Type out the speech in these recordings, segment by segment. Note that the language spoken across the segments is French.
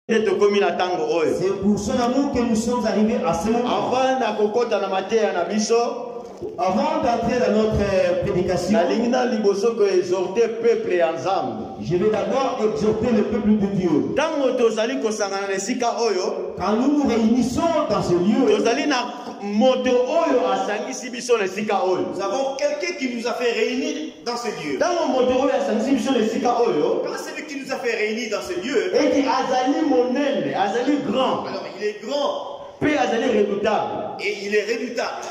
C'est pour son amour que nous sommes arrivés à ce moment. Avant d'entrer dans notre prédication, je vais d'abord exhorter le peuple de Dieu. Quand nous nous réunissons dans ce lieu, nous avons quelqu'un qui nous a fait réunir dans ce lieu. Quand celui qui nous a fait réunir dans ce lieu, alors il est grand. Et il est redoutable.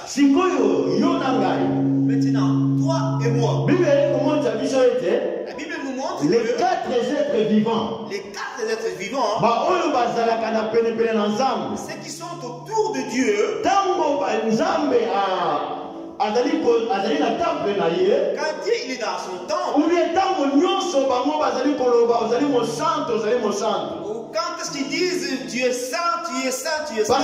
Maintenant, toi et moi, la Bible nous montre les quatre êtres vivants, ceux qui sont autour de Dieu, quand Dieu il est dans son temple, ou quand est-ce qu'ils disent tu es saint, tu es saint, tu es saint,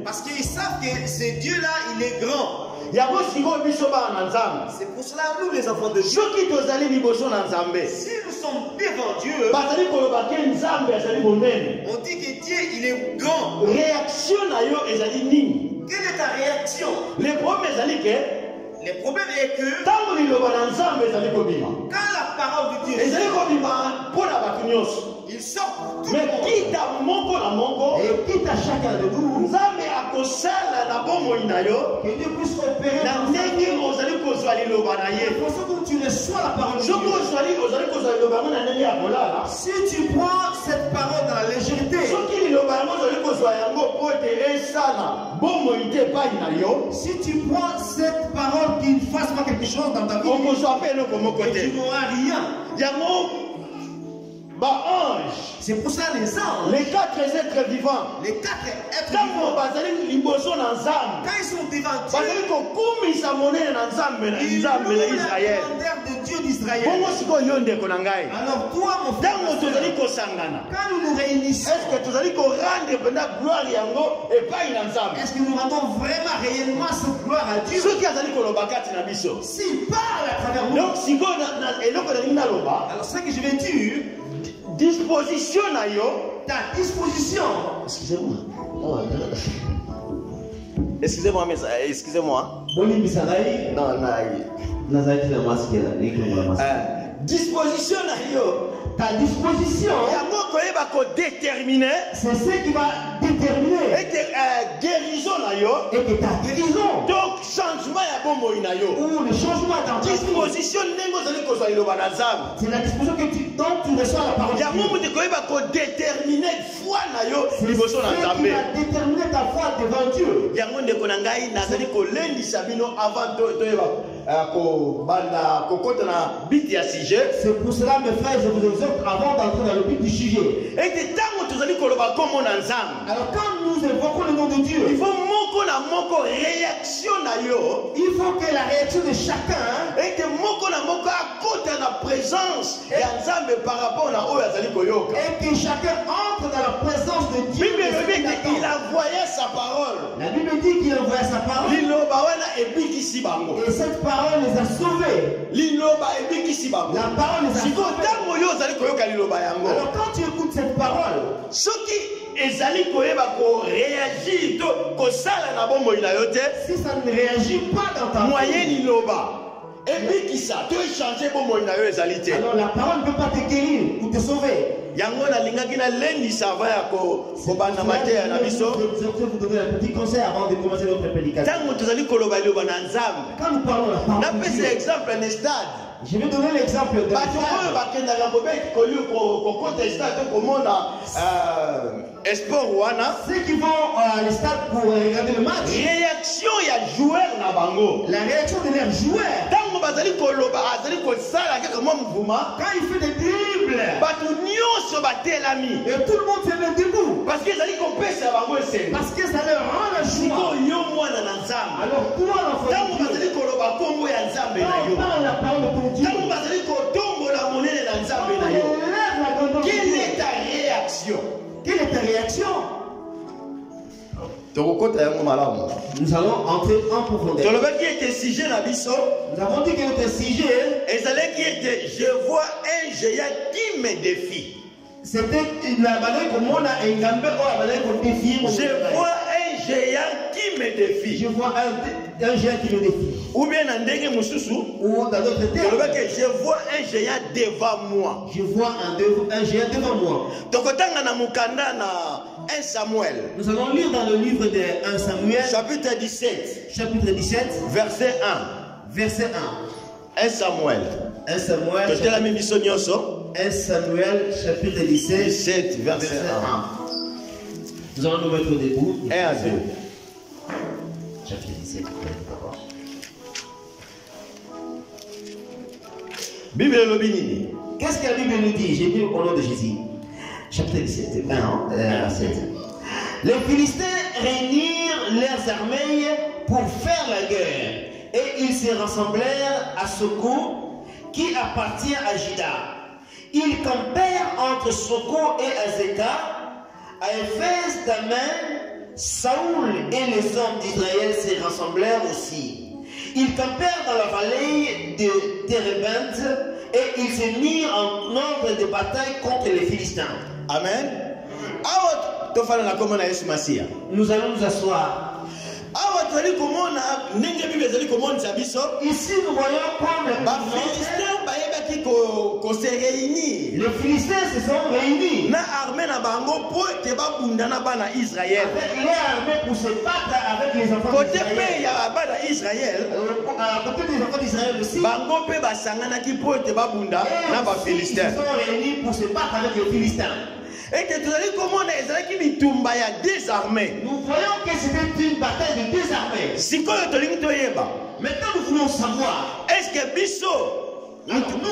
parce qu'ils savent que ce Dieu-là il est grand. C'est pour cela nous les enfants de Dieu, si nous sommes devant Dieu, on dit que Dieu il est grand. Quelle est ta réaction? Le problème est que quand la parole de Dieu il sort pour tout le monde, et quitte à chacun de nous, que Dieu puisse opérer dans la façon dont tu reçois la parole de Dieu. Si tu prends cette parole dans la légèreté, si tu prends cette parole qui ne fasse pas quelque chose dans ta vie, tu n'auras rien. C'est pour ça les anges, les quatre êtres vivants, quand ils sont devant Dieu, ils louent la grandeur de Dieu d'Israël. Alors toi mon frère, quand nous nous réunissons, est-ce que nous rendons vraiment réellement cette gloire à Dieu? S'il parle à travers nous, alors ce que je vais dire, disposition ta disposition. Excusez-moi. Disposition ta disposition, c'est ce qui va déterminer guérison et que ta guérison, donc changement ou le changement dans ta disposition, c'est la disposition que dont tu reçois la parole de Dieu. Déterminer foi c'est ce qui va déterminer ta foi devant Dieu. C'est pour cela mes frères, je vous exhorte avant d'entrer dans le but du sujet. Alors quand nous évoquons le nom de Dieu, il faut que la réaction de chacun et que chacun entre dans la présence de Dieu. Il envoyait sa parole. La Bible dit qu'il envoyait sa parole. Et cette parole les a sauvés. La parole les a sauvés. Alors quand tu écoutes cette parole, si ça ne réagit pas dans ta vie, alors la parole ne peut pas te guérir ou te sauver. Je vais vous donner un petit conseil avant de commencer notre prédication. Quand nous parlons de la parole de Dieu, je vais donner l'exemple de ceux qui vont à l'estade pour regarder le match. La réaction de leurs joueurs quand il fait des dribbles et tout le monde se met debout parce que ça leur rend la joie. Alors toi l'enfant de Dieu, quand on parle la parole de Dieu, quelle est ta réaction? Quelle est ta réaction? Nous allons entrer en profondeur. Nous avons dit que notre sujet je vois un géant qui me défie. C'était la manière comment on a un gambé ou la manière qu'on défie. Je vois un géant qui me défie. Je vois un géant qui me défie. Ou bien dans Ndenge Moussousou, ou dans d'autres termes, je vois un géant devant moi. Je vois un géant devant moi. Donc, dans 1 Samuel, nous allons lire dans le livre de 1 Samuel, chapitre 17, verset 1. Verset 1. 1 Samuel. 1 Samuel, 1 Samuel, chapitre 17, verset 1. Nous allons nous mettre debout. 1 à 2. Chapitre 17, d'abord. Bible Lobinini. Qu'est-ce que la Bible nous dit? J'ai lu au nom de Jésus. Chapitre 17, 7. Les Philistins réunirent leurs armées pour faire la guerre. Et ils se rassemblèrent à Soko, qui appartient à Juda. Ils campèrent entre Soko et Azekah. À Éphèse d'Amen, Saoul et les hommes d'Israël se rassemblèrent aussi. Ils campèrent dans la vallée de Térébenthe et ils se mirent en ordre de bataille contre les Philistins. Amen. Nous allons nous asseoir. Ici nous voyons comme les Philistins se sont réunis. Na armée na bango pour te babundana bana Israël. Les armées pour se battre avec les enfants d'Israël. Côté pays ya bana Israël. Côté des enfants d'Israël aussi. Bango pe basangana ki pour te babunda na ba Philistins. Ils sont réunis pour se battre avec les Philistins. Et que tu as dit comment les Israéliens bitumba ya deux armées. Nous voyons que c'était une bataille de deux armées. Si quoi tu ling toyeba. Maintenant nous voulons savoir. Est-ce que biso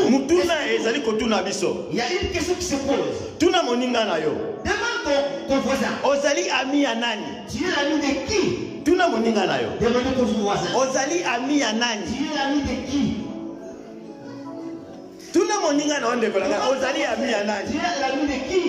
mutuna ezali kotuna biso? Il y a une question qui se pose. Tuna moninga na yo. Demande ton voisin. Ozali ami ya nani? Tu es l'ami de qui? Tuna moninga na yo. Demande ton voisin. Ozali ami ya nani? Tu es l'ami de qui? Tuna moninga na onde kolanga. Ozali ami ya nani? Tu es l'ami de qui?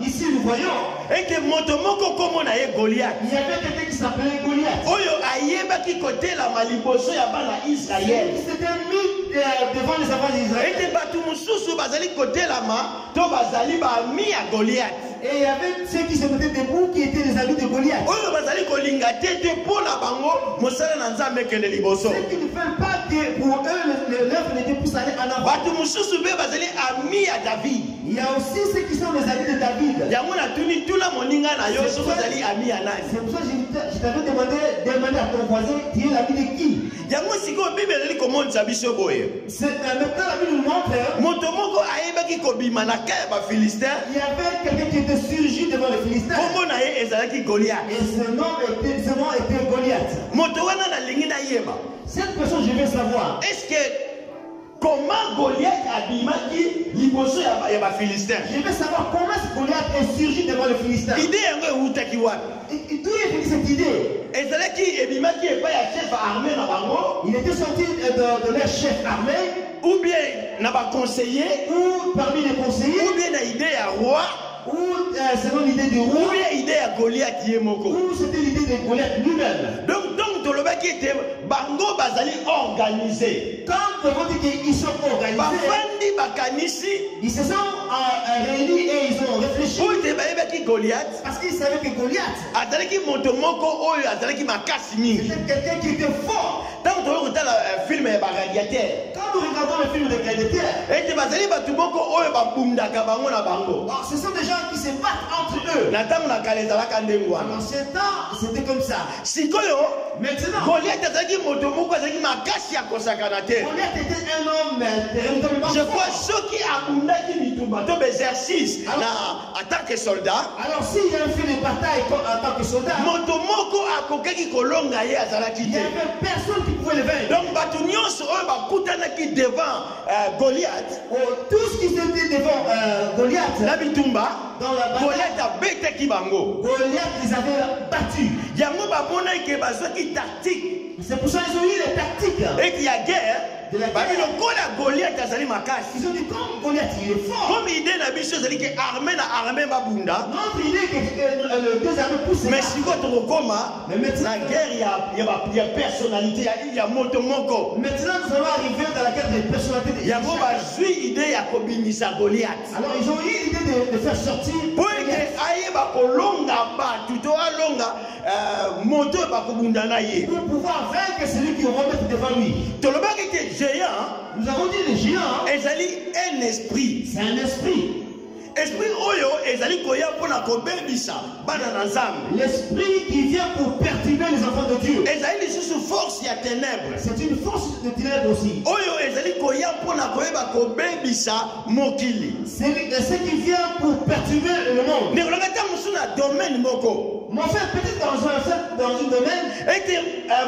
Ici nous voyons et que motomoko komona ye Goliath. Il y avait quelqu'un qui s'appelait Goliath. Oyo ayeba ki côté la maliboso ya bana Israël. C'était mis devant les enfants d'Israël. Et que batu mususu bazali côté la ma to bazali ba mi ya Goliath. Et il y avait ceux qui se mettaient debout qui étaient les amis de Goliath. Oyo bazali kolinga tete pour la bango mosala na nzambe kende liboso. Ceux qui ne veulent pas que pour eux l'œuvre n'était plus aller en avant. Batu mususu be bazali ami ya David. Il y a aussi ceux qui sont les amis de David. Yango na tuni tuna moninga na yo so bazali ami ya nani. C'est pour ça que je t'avais demandé à ton voisin, tu es l'ami de qui? Yango siko Bible eli komonisa biso boye. C'est maintenant la Bible nous montre. Motomoko ayeba ki kobima na ka ba Philistins. Il y avait quelqu'un qui était surgi devant les Philistins. Kombo na ye ezalaki Goliath. Et ce nom était Goliath. Moto wana na lingi na yeba. Cette personne je veux savoir. Est-ce que comment Goliath abimaki liboso ya ba Philistins? Je veux savoir comment Goliath est surgi devant les Philistins. Idée yango eutaki wapi? D'où est venue cette idée? Ezalaki ebimaki epai ya chef armé na bango. Il était sorti de leur chef armé. Ou bien na ba conseiller. Ou parmi les conseillers. Ou bien na idée ya roi. Ou selon l'idée du roi. Ou bien idée ya Goliath yemoko. Ou c'était l'idée de Goliath lui-même. Donc tolobaki ete bango bazali organisé. Quand on dit qu'ils sont organisés. Bafandi bakanisi. Ils se sont réunis et ils ont réfléchi. Ou te bayebaki Goliath. Parce qu'ils savaient que Goliath. Azalaki moto moko oyo azalaki makasi mingi. C'était quelqu'un qui était fort. Tant que tu as un film de Gladiateur. Quand nous regardons le film de Gladiateur. Et tu vas aller batu moko oyo babundaka bango na bango. Ce sont des gens qui se battent entre eux. Na tango na kale zalaka ndengo wana. En ce temps, c'était comme ça. Sikoyo, maintenant, Goliath azalaki moto moko azalaki makasi ya kosakana te. Goliath était un homme terriblement fort. Je crois ceux qui abundaki bitumba to exercice na en tant que soldat. Alors s'il a fait des batailles en tant que soldat, moto moko akokaki kolonga ye azalaki te. Il n'y avait personne qui pouvait le vaincre. Donc batu nyonso oyo bakutanaki devant Goliath. Tous qui étaient devant Goliath. Na bitumba. Dans la bataille. Goliath abetaki bango. Goliath les avait battus. Yango bamonaki ke bazwaki tactique. C'est pour ça qu'ils ont eu les tactiques. Et qu'il y a guerre. Ils ont dit comme Goliath il est fort. Comme idée na biso zali ke armée na armée babunda. Notre idée que les deux armées poussent. Mais si votre koma la guerre il y a personnalité il y a moto moko. Maintenant nous allons arriver dans la guerre de les personnalités de Yango bazui idée ya kobimisa Goliath. Alors ils ont eu l'idée de faire sortir. Pour que ayeba kolonga batu to alonga moto ba kobundana ye. Pour pouvoir vaincre celui qui remet devant lui. Tolobaki que géant. Nous avons dit le géant. Ezali un esprit. C'est un esprit. Esprit oyo ezali koya pona kobebisa bana na Nzambe. L'esprit qui vient pour perturber les enfants de Dieu. Ezali lisusu force ya ténèbres. C'est une force de ténèbres aussi. Oyo ezali koya pona koyeba kobebisa mokili. C'est ce qui vient pour perturber le monde. Ne kolongata musuna domaine moko. Mon frère, peut-être dans un domaine ete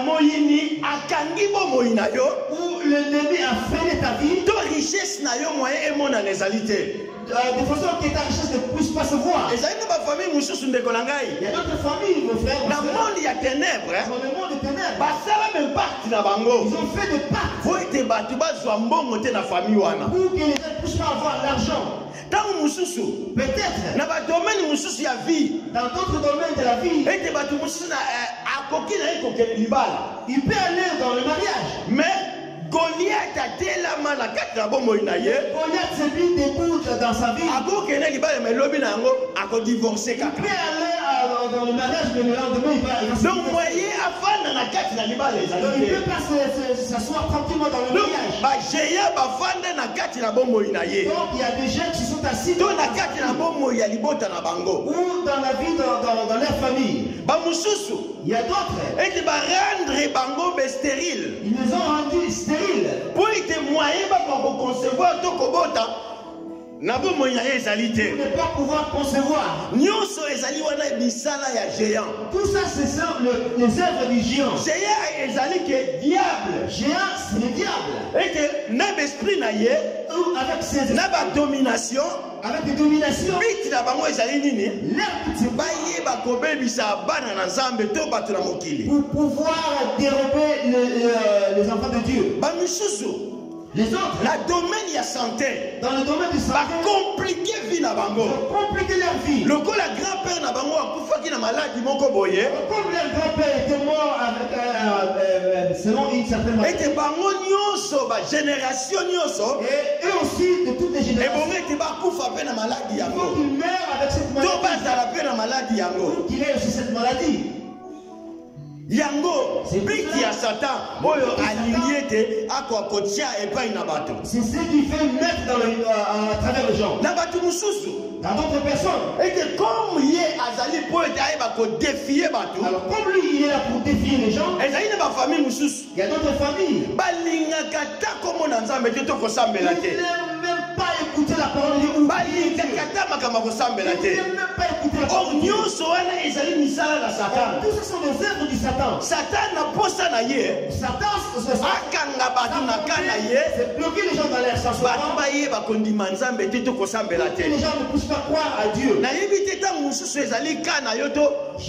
moyini akangi bo moyina yo où l'ennemi a freiné ta vie. To richesse na yo moyen emona nezali te. De façon que ta richesse ne puisse pas se voir. Ezali na ba famille mususu ndeko na ngai. Il y a d'autres familles, mon frère. Na monde ya ténèbres. Dans le monde des ténèbres. Basala même parti na bango. Ils ont fait des pactes. Faut ete batu bazwa mbongo te na famille wana. Pour que les gens ne puissent pas avoir l'argent. Tango mususu. Peut-être. Na ba domaine mususu ya vie. Dans d'autres domaines de la vie. Ete batu mususu na akoki na ekokeli libala. Il peut aller dans le mariage. Mais Goliath a telama na kati na bomoi na ye. Goliath s'est mis debout dans sa vie. Akokende libala mais lobi na yango akodivorcer Il kaka. peut aller dans le mariage, mais le lendemain il va. Donc moyen afana na kati na libala Donc ezali il te. peut pas s'asseoir tranquillement dans le Donc mariage. ba jeya bafanda na kati na bomoi na ye. Donc il y a des gens qui sont assis To na kati na bomoi ya libota na bango. ou dans la vie, dans leur famille. Ba mususu Il y a d'autres. ete ba rendre bango be stérile. Ils les ont rendus stériles. Po ete moyen ba ko concevoir to kobota na bomoi na ye ezali te. Pour ne pas pouvoir concevoir. Nyonso ezali wana bisala ya géant. Tout ça, ce sont les œuvres du géant. Géant ezali ke diable. Géant, c'est le diable. Ete na esprit na ye Ou avec ses na ba domination avec des dominations. biti na bango ezali nini? Leur but, c'est Bayeba kobebisa bana na Nzambe to bato na mokili. pour pouvoir dérober les enfants de Dieu. Ba misusu Les autres, la domaine ya santé dans le domaine du ba santé, compliquer vie na bango. ont compliqué leur vie. Lokola grand-père na bango akufaki na maladie moko boye. Comme leur grand-père était mort avec, selon une certaine maladie. Ete bango nyonso ba génération nyonso Et eux aussi, de toutes les générations, ebongo ete bakufa pe na maladie il faut yango. qu'ils meurent avec cette To maladie. bazala pe na maladie yango. Pour qu'il ait aussi cette maladie. Yango biti ya Satan oyo alingi ete akotia epai na bato. C'est ce qui fait mettre à travers les gens. Na bato mususu Dans d'autres personnes. ete comme ye azali po ete ayeba kodefie bato. Alors, comme lui, il est là pour défier les gens, Ezali na bafamille mususu il y a d'autres familles. balingaka ta komona Nzambe te to kosambela Ils te. n'aiment même pas écouter la parole de Dieu. balingaka ta makambo kosambela Ils te. n'aiment même pas écouter la Or parole de Dieu. nyonso wana ezali misala na Satan. Tout ce sont des œuvres du Satan. Satan na posa na ye Satan, akanga bato na ka na ye c'est bloquer les gens dans leur sens. bato bayeba kondima Nzambe te to kosambela te. Les gens ne puissent pas croire à Dieu. nayebi te ntango mosusu ezali ka na yo to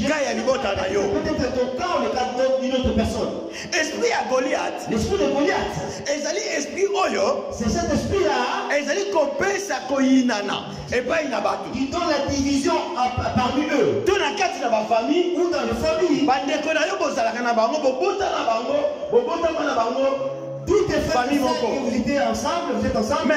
ka ya libota na yo. Peut-être ton cas ou le cas d'une autre personne. Esprit ya Goliath L'esprit de Goliath, ezali esprit oyo c'est cet esprit-là ezali kopesa koyinana epai na bato qui donne la division parmi eux. to na kati na bafamille Ou dans les familles, bandeko na yo bozalaka na bango bobotana bango bobotama na bango tout est fait famille pour moko. que vous étiez ensemble, vous êtes ensemble. mais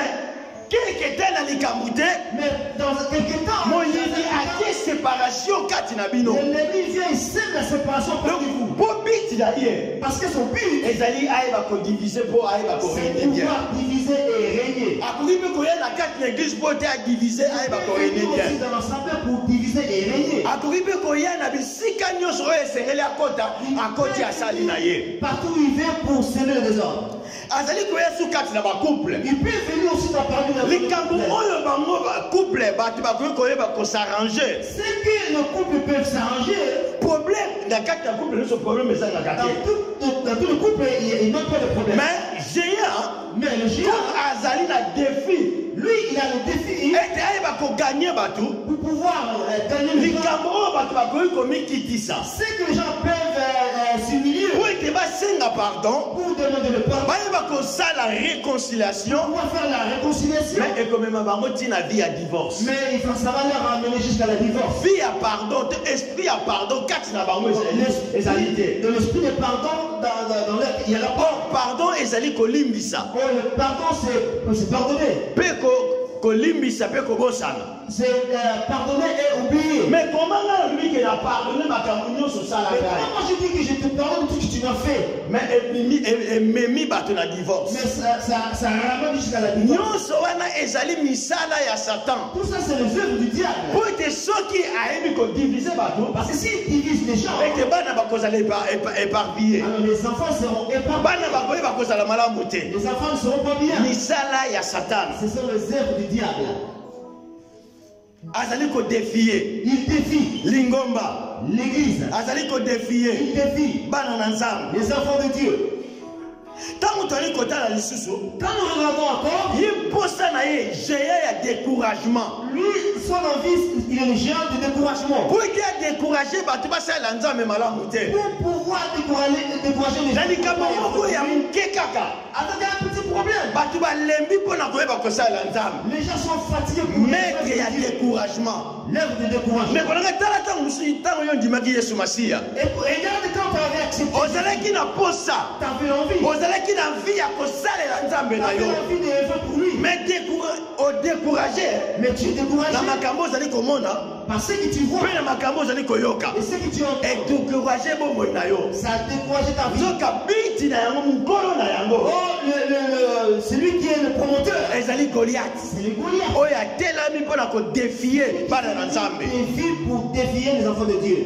quelque te na likambo te Mais dans quelques temps, moyini atie séparation kati na bino. l'ennemi vient, il sème la séparation Donc, parmi vous. po biti na ye Parce que son but, ezali ayeba kodivise mpo ayeba c'est korene bien. pouvoir diviser et régner. akoki mpe koya na kati na église mpo te adivise ayeba korene Il aussi bien. dans l'ensemble pour diviser et régner. akoki mpe koya na bisika nyonso oyo esengeli akota akoti asali na ye. Partout où il vient pour semer le désordre. azali koya su kati na bacouple Il peut venir aussi dans parmi les likambo oyo bango bacouple bato bakoki koyeba kosarrange. c'est que le couple peut s'arranger. problème na kati ya couple nyonso problème ezalaka Dans te. tout le couple, il n'y a pas de problème. mais géant Mais le géant, comme azali na défi lui, il a le défi ete ayeba koganye bato pour pouvoir gagner le temps. likambo oyo bato bakoki komikitisa C'est que les gens peuvent s'humilier. po ete basenga pardon, pour demander le pardon, ça la réconciliation, on va faire la réconciliation. mais quand même la vie à divorce. Mais ça va leur ramener jusqu'à la divorce. Vie à pardon, esprit à pardon, quatre na bango ezalité. De l'esprit de pardon dans l'air, il y a la or pardon ezali kolimbisa. Oh, le pardon c'est pardonner. Peko kolimbisa peko bosana. C'est pardonner et oublier. Mais comment lui qui a pardonné ma camunion sur ça la mais comment je dis que je te pardonne tout ce que tu m'as fait? Mais memi bato na divorce. Mais ça ramène jusqu'à la divorce. Nyonso wana ezali misala ya Satan. Tout ça c'est les œuvres du diable. Pour que ceux qui aiment qu'on divise bato. Parce que s'ils divisent les gens, et que bana bakozala éparpillés. alors les enfants seront éparpillés. Bana bakoye bakozala malamu te. Les enfants ne seront pas bien. Misala ya Satan. Ce sont les œuvres du diable. Azali ko défier. Il défie Lingomba. l'église. Azali ko défier. Il défie bana na nzambe. Les enfants de Dieu. Quand nous regardons encore, il pose un découragement. Lui, son envie, il est le géant de découragement. Pour qu'il ait découragé, pour pouvoir décourager les gens. Il y a un petit problème. Les gens sont fatigués pour mais il y a découragement. L'œuvre de découragement. Mais et regarde quand tu avais accepté. Tu avais envie. De faire pour lui. Mais découragé. Mais tu es découragé. Parce que tu vois. Et ce que tu entends. Et découragé, ça a découragé ta vie. Oh, celui qui est le promoteur. C'est Goliath. C'est le Goliath. Oh, il y a tel ami pour défier. Défie pour défier les enfants de Dieu.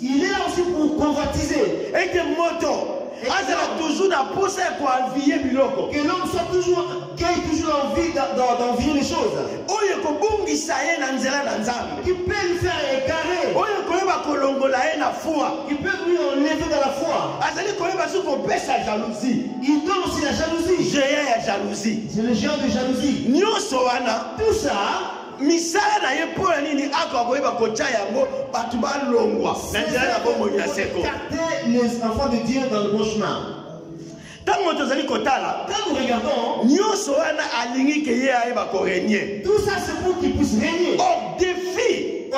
Il est là aussi pour convoitiser. Et que moto. Toujours que l'homme soit toujours, qu'il ait toujours envie d'envier les choses. Qui peut lui faire égarer. Qui peut lui enlever dans la foi. Il donne aussi la jalousie. C'est le géant de jalousie. Tout ça. Misala na ye pour nini akoboyeba kocha yango batu balongwa na nzela na bomo ya seko les enfants de Dieu dans le bon chemin. Tango tozali kotala quand nous regardons nyoso wana alingi ke ye ayeba ko régner. Tout ça c'est pour qu'il puisse régner. Or défi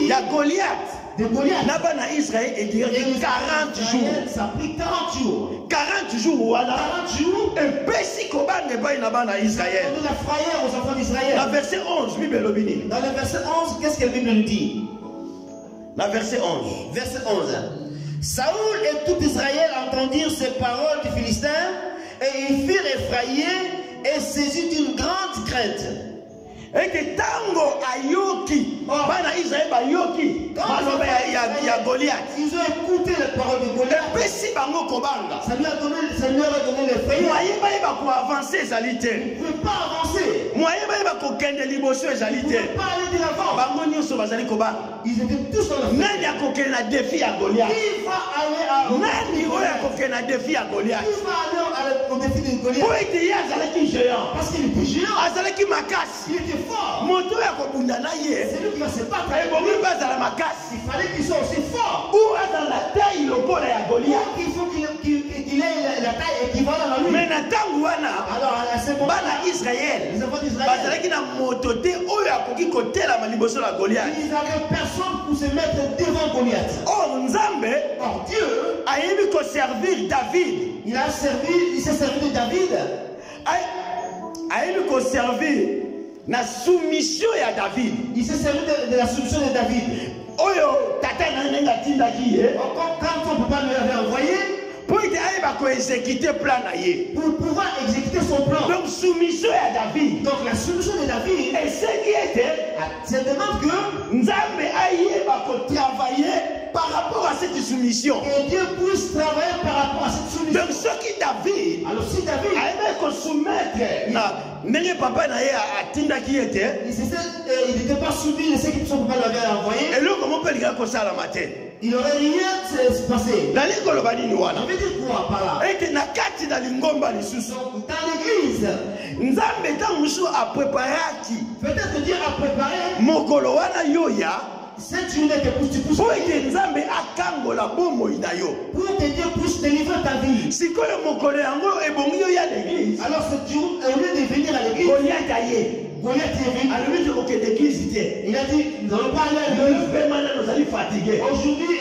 ya Goliath de Goliath na Israël et dire 40 jours. Ça a pris 40 jours. 40 jours voilà. 40 jours. Et pesi ko bande ba na bana Israël. On la frayeur aux enfants d'Israël. Dans verset 11 Bible lobini. Dans le verset 11, qu'est-ce que la Bible nous dit? Dans verset 11. Verset 11. Saoul et tout Israël entendirent ces paroles du Philistin et ils furent effrayés et saisis d'une grande crainte. Et que tango ayoki, bana Israël ayoki, maloba ya Goliath. Ils ont écouté les paroles de Goliath. Pesi bango kobanga. Ça leur a donné les frayeurs. Moyen ba ko avancer ezalité. Ils ne pouvaient pas avancer. Moyen ba ko kende liboso ezalité. Ils ne pouvaient pas aller de l'avant. Bango nyonso bazali kobanga. Ils étaient tous dans la foi. Nani akokende na défi ya Goliath? Qui va aller à Nani oyo akokende na défi ya Goliath? Qui va aller au défi de Goliath? Pour être azalaki géant. Parce qu'il était géant. Azalaki makasi. Il était fort. Moto ya kobunda na ye. C'est lui qui va se battre. Et bon lui bazala makasi. Il fallait qu'il soit aussi fort. Ou dans la taille lokola ya Goliath. Il faut qu'il ait la taille équivalente à lui. Mais na tangu wana. Alors à ce moment, bana Israël. Les enfants d'Israël. Bazalaki na moto te oyo akoki kotela maliboso la Goliath. Ils n'avaient personne pour se mettre devant Goliath. Or Nzambe, or Dieu, a aimé qu'on servir David. Il s'est servi de David. A aimé qu'on servir la soumission à David. Il s'est servi de la soumission de David. Oyo tata na nenga tinda ki quand ton papa lui avait envoyé pour exécuter plan na ye. Pour pouvoir exécuter son plan. Donc soumission à David. Donc la soumission de David. Et ce qui était, ça demande que Nzambe aïe va travailler par rapport à cette soumission. Et Dieu puisse travailler par rapport à cette soumission. Donc ce qui David. Alors si David a aimé qu'on soumettre na nenge papa na ye a tinda qui était. Il n'était pas soumis à ce que son papa lui avait envoyé. Et là comment peut dire que ça la matin? Il n'aurait rien se passé. Dans l'école banini wana. Je veux dire quoi par là? Et que na kati na lingomba lisusu. Dans l'église. Nzambe ta musu a préparé qui. Peut-être Dieu a préparé. Mokolo wana yoya. Cette journée te pousse, tu pousses. Pour que Nzambe akangola bomoi na yo. Pour que Dieu puisse délivrer ta vie. Sikoyo mokolo yango ebongi yo ya l'église. Alors ce jour, au lieu de venir à l'église, Goliath aye. Goliath est venu. Alors lui je crois que l'église était. Il a dit, nous n'allons pas aller à Le l'église. fait maintenant nous allons fatiguer. Aujourd'hui,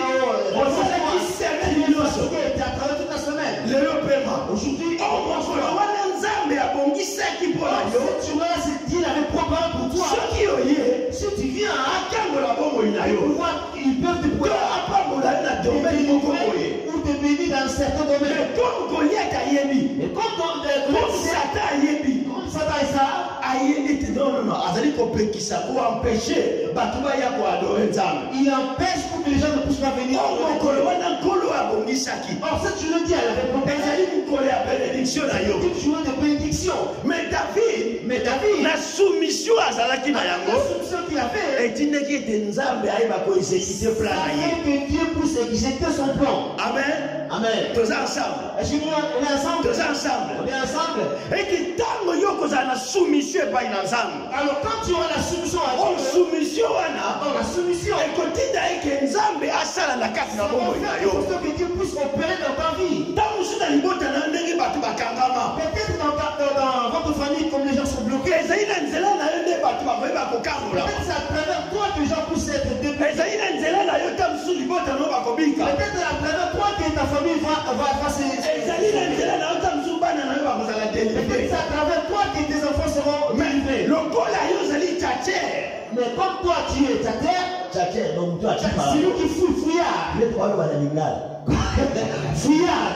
On s'est qui semaine de noces. tu as travaillé toute la semaine. Le paiement. Aujourd'hui, Oh mokolo wana Nzambe abongi saki pour yo. cette journée-là, c'est Dieu l'avait préparé pour toi. Soki oye. Si tu viens, Akangola bomoi na yo. ils peuvent te To préparer. apambola na domaine moko boye. Ou te bénir dans certains domaines. Mais comme Goliath ayebi. Et comme Comme Satan ayebi. Satan et ça, Ayebi te non. Azali kopekisa pour empêcher bato baya ko adorer Nzambe. il empêche pour que les gens ne puissent pas venir. Oh mokolo wana nkolo abongi saki. Or, cette journée, Dieu avait préparé Ezali mokolo ya bénédiction na yo. une journée de bénédiction. Mais David Mais David, na soumission azalaki na la yango solution qu'il a fait, etindeki ete Nzambe ayeba koexécuter plan ça na ye. fait que Dieu puisse exécuter son plan. Amen. Amen. Toza ensemble. Est-ce qu'on est ensemble? Toza ensemble. On est ensemble. Ete ntango yo kozala na soumission epai na Nzambe. Alors, quand tu auras la soumission à Oh Dieu, soumission wana la soumission, ekotinda eke Nzambe asala na kati na bomoi na yo. pour que Dieu puisse opérer dans ta vie. Ntango mosusu na libota na ndenge bato bakangama. Peut-être dans votre famille, comme les gens sont bloqués, Ezali na nzela na yo nde bato bakoyeba kokangola. peut-être c'est à travers toi que les gens puissent être débloqués. Ezali na nzela na yo ta mosusu libota no bakobika. Peut-être à travers toi que ta famille va se... Ezali na nzela na yo ta mosusu bana na yo bakozala Peut-être délivre. c'est à travers toi que tes enfants seront délivrés. lokola yo ozali tchatcher. Mais comme toi tu es ta terre, Tchatcher donc toi tu c'est parles. lui qui fout fouillard. Fouillard.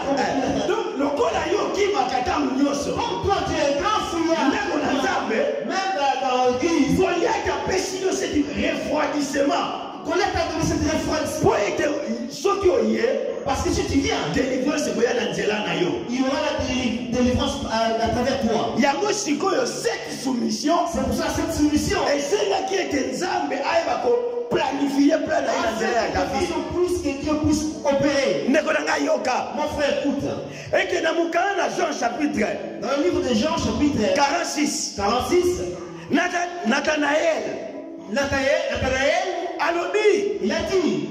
Donc lokola yo okimaka ntango nyonso. Comme toi tu es un grand fouillard. Ndeko na Nzambe. Même dans l'église, Goliath apesi yo c'est du refroidissement. Goliath a donné cette refroidissement. Po ete soki oye Parce que si tu viens, délivrance ekoya na nzela na yo. il y aura la délivrance à travers toi. Yango sikoyo cette soumission C'est pour ça cette soumission. esengaki ete Nzambe ayeba koplanifie plan na ye na nzela ya De David. façon plus que Dieu puisse opérer. ndeko na ngai yoka Mon frère, écoute. eke na mokana na Jean chapitre Dans le livre de Jean, chapitre 46 46, Nathanaël Nathanaël, alobi il a dit,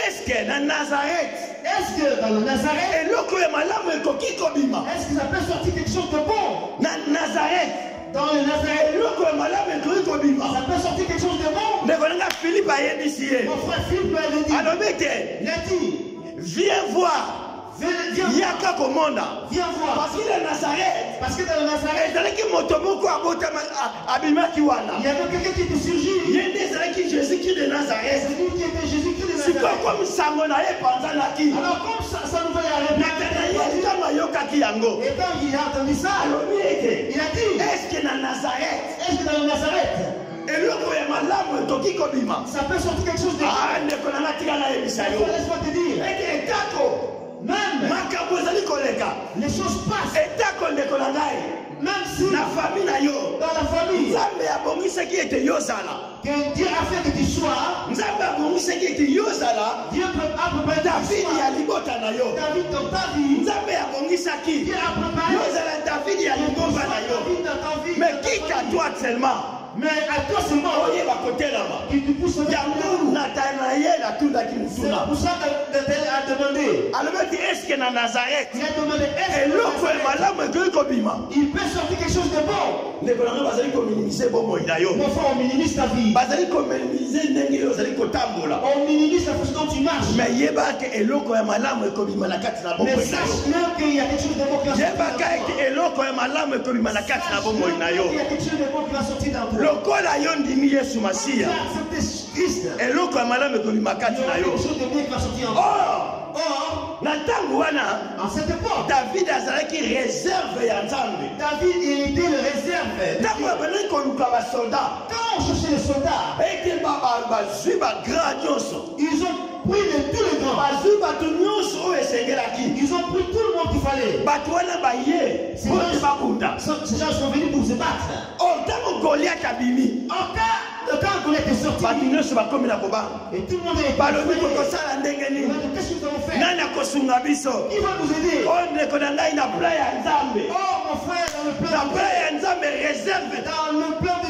eske na Nazareth est-ce que dans le Nazareth, eloko ya malamu ekoki kobima est-ce que ça peut sortir quelque chose de bon? na Nazareth Dans le Nazareth, eloko ya malamu ekoki kobima ça peut sortir quelque chose de bon? ndeko na ngai Philippe ayebisi ye Mon frère Philippe lui a dit, alobi te il a dit, viens voir viens yaka komonda voir. parce que na Nazareth Parce que dans le Nazareth, ezalaki moto moko abotama abimaki wana il y avait quelqu'un qui était surgi. ye nde ezalaki Jésus-Christ de Nazareth C'est lui qui était Jésus-Christ de sikoyo Nazareth. komi sango na ye panzanaki Alors comme ça nous va y arriver. Nathanaël ntango ayokaki yango Et quand il a entendu ça, alobi ete il a dit, eske na Nazareth est-ce que dans le Nazareth, eloko ya malamu ekoki kobima ça peut sortir quelque chose de bon? ndeko na ngai tika nayebisa yo Laisse-moi te dire, ete etako même makambo ezali koleka les choses passent, etako ndeko na ngai même si na fami na yo dans la famille, nzambe abongisaki ete yozala que Dieu a fait que tu sois, nzambe abongisaki ete yozala Dieu a préparé David ya libota na yo David dans ta vie, nzambe abongisaki Dieu a préparé yozala David ya lingomba na yo David dans ta vie, mais kika toi seulement mais à toi seulement, oyeba kotelama qui te pousse à yango Nathanaël atundaki c'est mutuna pour ça que a demandé, alobi ete eske na Nazareth il a demandé, est-ce eloko ya que malamu ekoki kobima il peut sortir quelque chose de bon? ndeko na ngai bazali kominimize bomoi na yo Mon frère, on minimise ta vie, bazali kominimize ndenge yo ozali kotambola on minimise la façon dont tu marches, mais yebaka eloko ya malamu ekobima na kati na mais bomoi na sache yo même qu'il y a quelque chose de bon qui va sortir. yebaka ete eloko ya malamu ekobima na kati na bomoi na yo Il y a quelque chose de bon qui va sortir dans toi. lokola yo ndimi yesu Tu masiya as accepté Christ. eloko ya malamu ekobima Il kati y na a yo quelque chose de bien qui va sortir en toi. or Or, na ntango wana en cette époque, David azalaki réserve ya nzambe David il était le réserve. ntango abandaki koluka basoldat Quand on cherchait les soldats, ete bazwi bagrand nyonso ils ont pris tous les grands. bazwi bato nyonso oyo esengelaki Ils ont pris tout le monde qu'il fallait. bato wana baye Ces po te bakunda ces gens sont venus pour se battre. or ntango Goliath abimi En cas, quand Goliath est sorti, bato nyonso bakomi na kobanga et tout le monde est balobi parti. tokosala ndenge nini Qu'est-ce que nous allons faire? nani akosunga biso Qui va nous aider? oyo ndeko na ngai na plan ya nzambe Oh mon frère, dans le na plan de plan ya nzambe réserve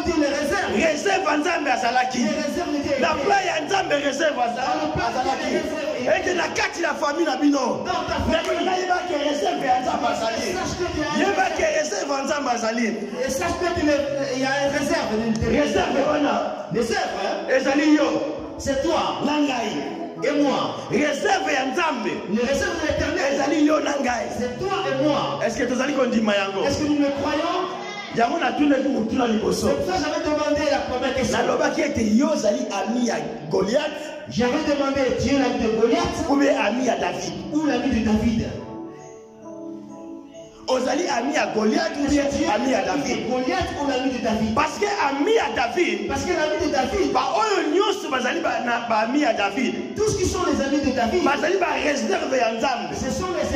Dieu, les réserves. réserve nzambe azalaki na plan ya nzambe réserve azalaki ete na kati la famille na bino yebaki réserve ya nzambe azali yebaki réserve ya nzambe azali et sache qu'il y a une réserve wana ezali yo c'est toi na ngai et moi réserve ya nzambe le réserve de l'éternel ezali yo na ngai c'est toi et moi est-ce que tozali kondima yango est-ce que nous le croyons yango na tunaki motuna liboso c'est pour ça que j'avais demandé la première question nalobaki ete yo ozali ami ya Goliath j'avais demandé tu es l'ami de Goliath ou bien ami ya David ou l'ami de David ozali ami ya Goliath ou bien ami ya David Goliath ou l'ami de David parce que ami ya David parce que l'ami de David ba oyo nyonso bazali ba ami ya David tous qui sont les amis de David bazali ba réserve ya nzambe ce sont les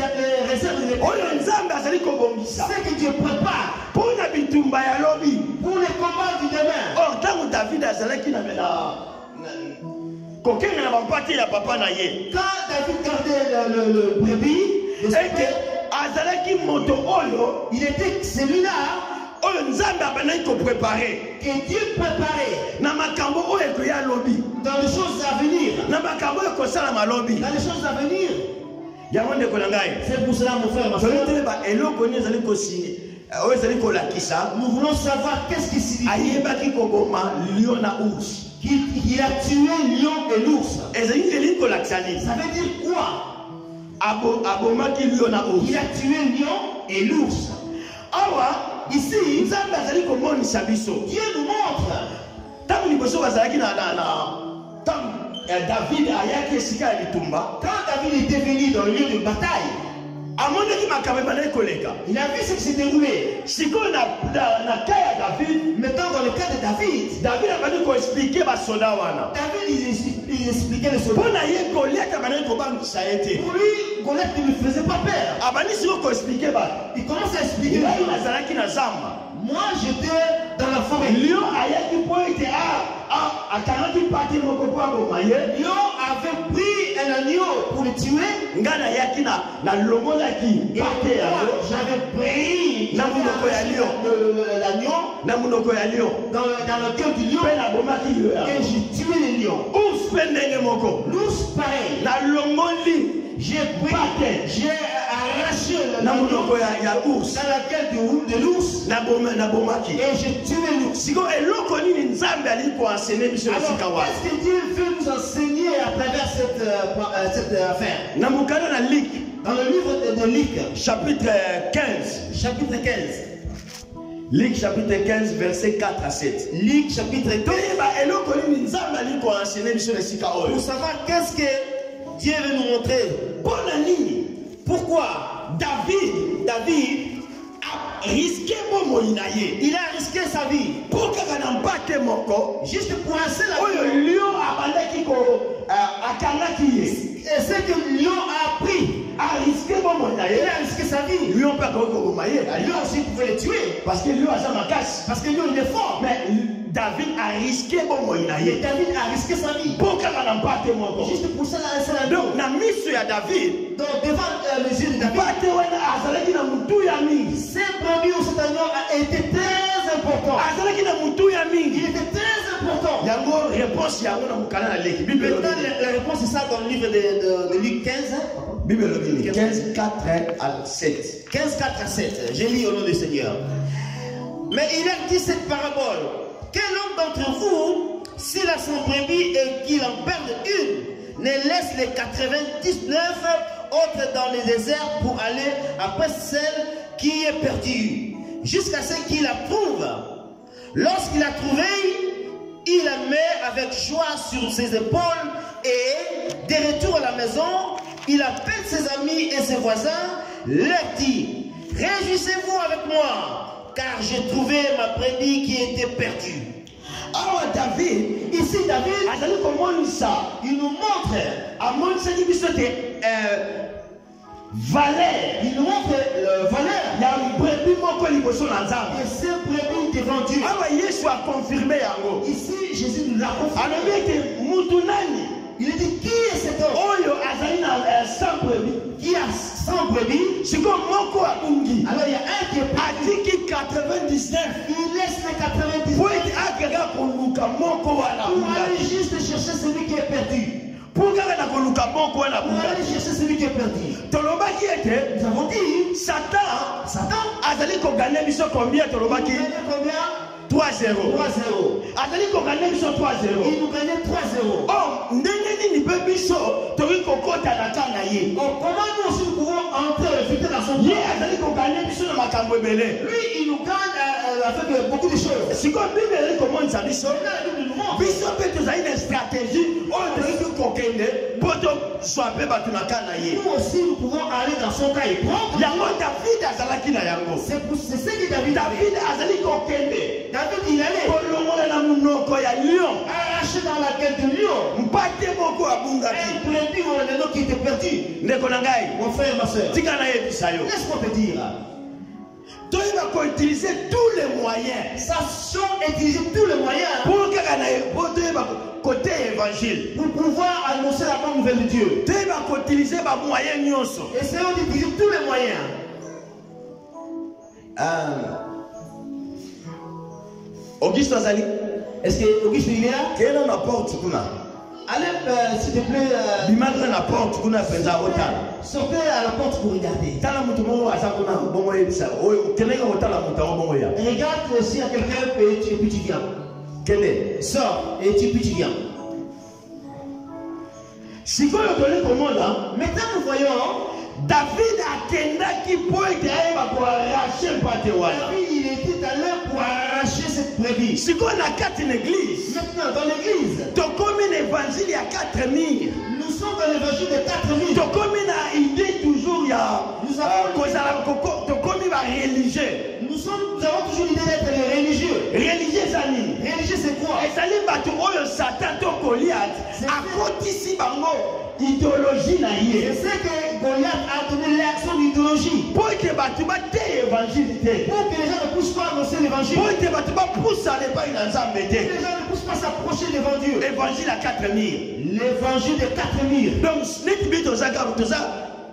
réserves de l'éternel oyo nzambe azali kobongisa ce que Dieu prépare pour na bitumba ya lobi pour les combats du demain or tango David azalaki na kokenge na bampati ya papa na ye quand David gardait le brebis azalaki moto oyo il était celui-là oyo nzambe abandaki kopréparer que Dieu préparait na makambo oyo ekoya lobi dans les choses à venir na makambo oyo ekosalama lobi dans les choses à venir yango ndeko na ngai c'est pour cela mon frère ma soeur toyeba eloko nini ezali kosi oyo ezali kolakisa nous voulons savoir qu'est-ce qui signifie ayebaki koboma lion na ours qu'il a tué lion et l'ours ezali elingi kolakisa nini ça veut dire quoi abomaki lion na ours il a tué lion et l'ours awa ici nzambe azali komonisa biso Dieu nous montre ntango liboso bazalaki na ntango David ayaki esika ya bitumba quand David était venu dans le lieu de bataille amonaki makambo ebandaki koleka il a vu ce qui s'est déroulé sikoyo na cas ya David maintenant dans le cas de David abandi koexplike basoda wana David il expliquait les soldats mpo na ye Goliath abandaki kobangisa ye te pour lui Goliath ne lui faisait pas peur abandi siko koexplike bato il commence à expliquer ngai nazalaki na zamba moi j'étais dans la forêt lion ayaki mpo ete akangaki pate moko mpo aboma ye lion avait pris un agneau pour le tuer ngai nayaki na longolaki pate yango j'avais pris na monoko ya lion l'agneau na monoko ya lion dans le cœur du lion mpe nabomaki yo et j'ai tué le lion ours mpe ndenge moko l'ours pareil nalongoli j'ai pris j'ai arraché na monoko ya ours dans la gueule de l'ours nabomaki et j'ai tué l'ours siko eloko nini nzambe ali koenseigne biso na sika wana qu'est-ce que Dieu veut nous enseigner à travers cette affaire na mokano na Luc dans le livre de Luc chapitre 15 Luc chapitre 15 verset 4 à 7 Luc chapitre 15 toyeba eloko nini nzambe ali koenseigne biso na sika oyo pour savoir qu'est-ce que Dieu veut nous montrer mpona nini pourquoi David a risqué bomoi na ye il a risqué sa vie mpo kaka na mpate moko juste pour ainsi la oyo lion abandaki akangaki ye et ce que lion a appris a risqué bomoi na ye il a risqué sa vie lion mpe akoki koboma ye lion aussi pouvait le tuer parce que lion aza makasi parce que lion il est fort mais David a risqué bomoi na ye David a risqué sa vie mpo kaka na mpate moko juste pour ça c'est la donc na miso ya David donc devant les yeux de David mpate wana azalaki na mutu ya mingi ce brebis ou cet agneau a été très important azalaki na mutu ya il mingi était très important yango réponse yango na mokala na leki maintenant la réponse est ça dans le livre de Luc 15 Bible 15 4 à 7 15 4 à 7 j'ai lu au nom du Seigneur mais il a dit cette parabole quel homme d'entre vous s'il a son brebis et qu'il en perde une ne laisse les 99 autres dans les déserts pour aller après celle qui est perdue jusqu'à ce qu'il la trouve. Lorsqu'il l'a trouvée, il la met avec joie sur ses épaules et de retour à la maison, il appelle ses amis et ses voisins, leur dit: réjouissez-vous avec moi, car j'ai trouvé ma brebis qui était perdue. Alors David, ici David, il nous montre valeur. Il nous montre valeur. Il y a une brebis et ce brebis devant Dieu. Ici Jésus nous l'a confirmé. Il a dit: qui est cet homme qui a 100 brebis? Alors il y a un qui est parti. 99. Il laisse les 99. moko wana. Pour aller juste chercher celui qui est perdu. Pour aller chercher celui qui est perdu. Nous avons dit Satan a dit qu'on gagnait combien? 3-0. Azali ko gagner biso 3-0. Il nous gagnait 3-0. Oh, ndenge ni pe biso tori kokota na kana ye. Oh, comment nous aussi nous pouvons entrer et fêter dans son Ye azali ko gagner biso na makambo ebele. Lui il nous gagne avec beaucoup de choses. Si comme Bible comment ça biso? Biso pe tozali une stratégie o tori kokende poto swape batu na kana ye. Nous aussi nous pouvons aller dans son cas et prendre. Yango David azalaki na yango. C'est ce que David azali kokende. David il allait arraché dans la gueule de lion. Un brebis qui était perdu. Mon frère, ma soeur, laisse-moi te dire. Il faut utiliser tous les moyens. Sachons utiliser tous les moyens côté évangile. Pour pouvoir annoncer la bonne nouvelle de Dieu. Essayons d'utiliser tous les moyens. Auguste Azali. Est-ce que Auguste il est là? Quelle est la porte kuna? Allez, s'il te plaît. Bimalgré la porte kuna penza hotel. Sortez à la porte pour regarder. Tala mutu mo azakuna bongo yebisa. O kenega hotala mutu bongo ya. Regarde s'il y a quelqu'un et puis tu viens. Quel est? Sors et puis tu viens. Si vous le donnez comment là? Maintenant nous voyons. David a kendaki pour arracher le patéouane. David il était allé pour arracher cette brebis. Si on a 4 églises. Maintenant dans l'église. Tu comme un évangile il y a 4000. Nous sommes dans l'évangile de 4000. Tu comme une idée toujours il y a. Nous avons toujours l'idée d'être les religieux. Religieux Zani. Religieux c'est quoi? Et Zani Batu Oyo Satan to Goliath. À côté ici bango idéologie na yé. Je sais que Goliath a donné l'action d'idéologie. Pour que Batu ba te évangile te. Pour que les gens ne puissent pas annoncer l'évangile. Pour que Batu ba pousse à l'évangile dans Zambé te. Les gens ne puissent pas s'approcher devant Dieu. L'évangile à 4000. L'évangile de 4000. Donc net bito za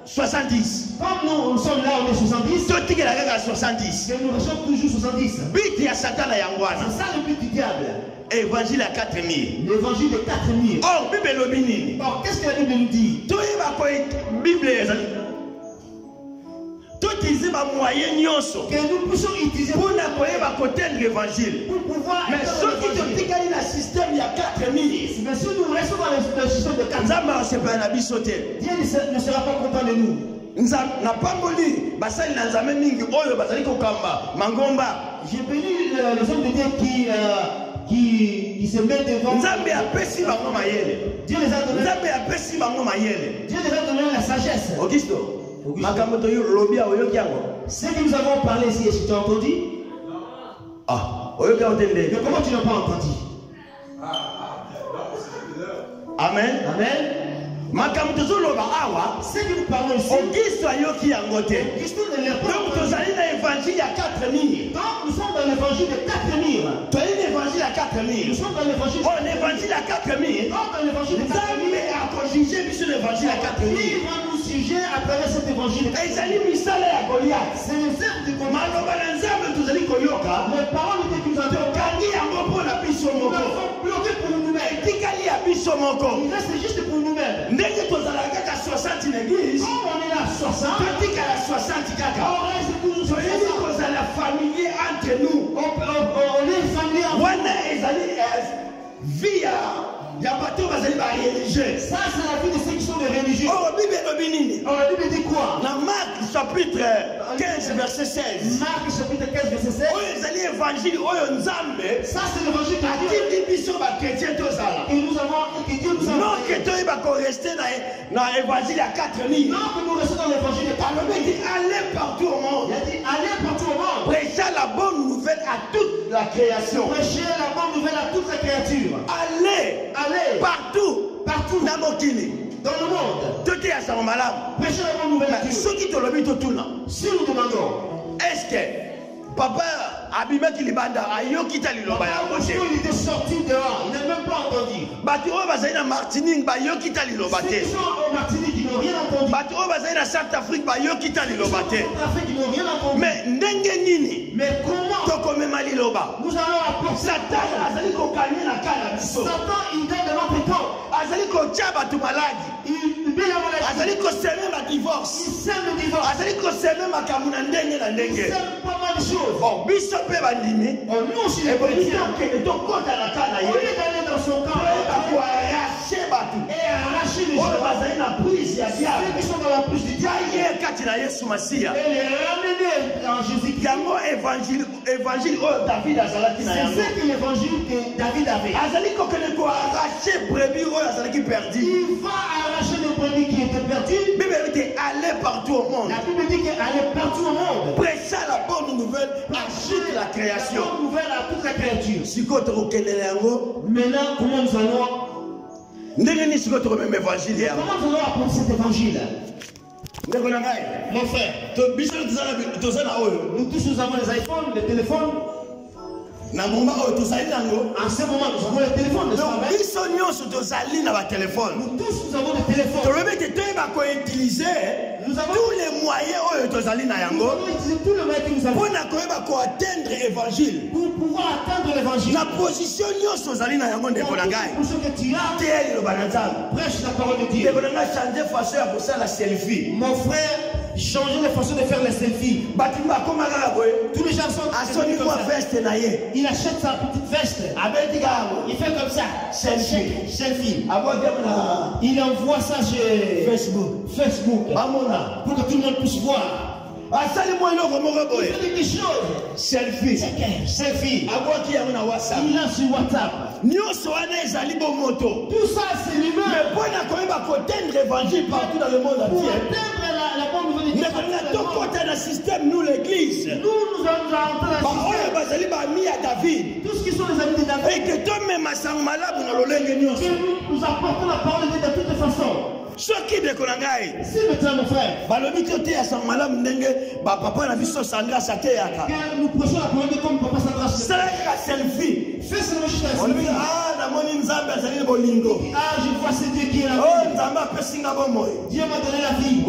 70. Comme nous sommes là, on est 70. Toi, tu es là à 70. Et nous restons toujours 70. But ya Satan à Yangwana. C'est ça le but du diable. Évangile à 4000. L'évangile de 4000. Or, Bible l'obini. Or, qu'est-ce que la Bible nous dit? Toi, il va quoi Bible. Toi, tu utilises ma moyen nyonso. Que nous puissions utiliser pour côté de l'évangile. Pour pouvoir. Mais ceux qui te disent qu'il y a un système, il y a 4000. Mais si nous restons dans le système de 4000. Dieu ne sera pas content de nous. Na pamboli basali na nzambe mingi oyo bazali kokamba mangomba. J'ai béni les hommes de Dieu qui se mettent devant. Nzambe apesi bango mayele. Dieu les a donné. Nzambe apesi bango mayele. Dieu les a donné la sagesse. Augusto. Makambo to yo lobia oyo kiango. Ce que nous avons parlé ici, est-ce que tu as entendu? Ah, oyo kiango tende. Mais comment tu n'as pas entendu? Amen. Amen. Makambo to loba awa. Ce que nous parlons ici. Augusto ayo kiango te. Augusto ne l'a pas. Donc tozali na évangile à 4000. Donc nous sommes dans l'évangile de 4000. Toi l'évangile à 4000. Nous sommes dans l'évangile. Oh l'évangile à 4000. Donc dans l'évangile de 4000. Mais à corriger sur l'évangile à 4000. Il va nous sujet à travers cet évangile. Ezali misala ya Goliath. C'est le cercle de Goliath. Maloba na nzambe tozali koyoka. Les paroles de Dieu nous entendons. Kangi yango po na biso moko. Nous l'avons bloqué pour nous-mêmes. Tikali ya biso moko. Il reste juste pour nous-mêmes. Ndenge tozalaka ka 60 l'église. Comme on est là 60. Tika la 60 kaka. On reste toujours sur Toyeli kozala familier entre nous. On est familier. Wana ezali vie ya bato bazali ba religieux. Ça c'est la vie de ceux qui sont des religieux. Oh Bible obinini. Oh la Bible dit quoi? Dans Marc chapitre 15 verset 16. Marc chapitre 15 verset 16. Oyo ezali évangile oyo nzambe. Ça c'est l'évangile de Dieu. Atindi biso ba chrétien tozala. Et nous avons que Dieu nous a. Non que toi va rester dans l'évangile à 4000. Non que nous restons dans l'évangile de 4000. Il dit allez partout au monde. Il a dit allez partout au monde. Prêchez la bonne nouvelle à toute la création. Prêchez la bonne nouvelle à toute la créature. Allez partout dans mokili. Dans le monde. Tout est à sa malade. Prêchez la bonne nouvelle à Dieu. Ceux qui te le disent tout là. Si nous demandons, est-ce que papa Abima Kilibanda ayoki tali loba ya ngoshe? Il était sorti dehors, il n'a même pas entendu. Batu o bazali na Martinique bayoki tali loba te. Ceux qui sont en Martinique ils n'ont rien entendu. Batu o bazali na Centrafrique bayoki tali loba te. Centrafrique ils n'ont rien entendu. Mais ndenge nini? Mais comment? Nous allons apporter. Satan, Satan, il donne de notre temps. Il met la maladie. Il sème le divorce. Il sème pas mal de choses. Nous, chez les chrétiens, au lieu d'aller dans son camp et arracher les gens, ceux qui sont dans la prise du diable, et les ramener en Jésus-Christ. C'est ce que l'évangile que David avait. Il va arracher les brebis qui étaient perdus. La Bible dit qu'elle allait partout au monde. Prêcha la bonne nouvelle à toute la création. La bonne nouvelle à toute la créature. Maintenant, comment nous allons apprendre cet évangile? Mon frère, nous tous nous avons les iPhones, les téléphones. En ce moment, nous avons les téléphones. Nous tous nous avons des téléphones. Nous avons tous les moyens que nous avons pour atteindre l'évangile. Pour pouvoir atteindre l'évangile. La position pour ceux que tu as, prêche la parole de Dieu. Mon frère, changer la façon de faire les selfies. Tous les gens sont il achète sa petite veste. Il fait comme ça. Selfie. Il envoie ça sur Facebook. Pour que tout le monde puisse voir. Il fait des choses. Selfie. Il a sur WhatsApp. Tout ça c'est l'humain. Mais pour atteindre l'évangile partout dans le monde entier. La bonne nouvelle mais dans le système, nous l'église. Nous allons entrer dans le système. Tous ce qui sont les amis de David. Et que toi-même, nous apportons la parole de Dieu de toutes les façons. Ce qui est de Konangaï. Si maintenant, mon frère. Nous prêchons la parole de comme Papa Sandra. C'est un selfie. Fais seulement juste un selfie. Ah, je vois c'est Dieu qui est là. Dieu m'a donné la vie.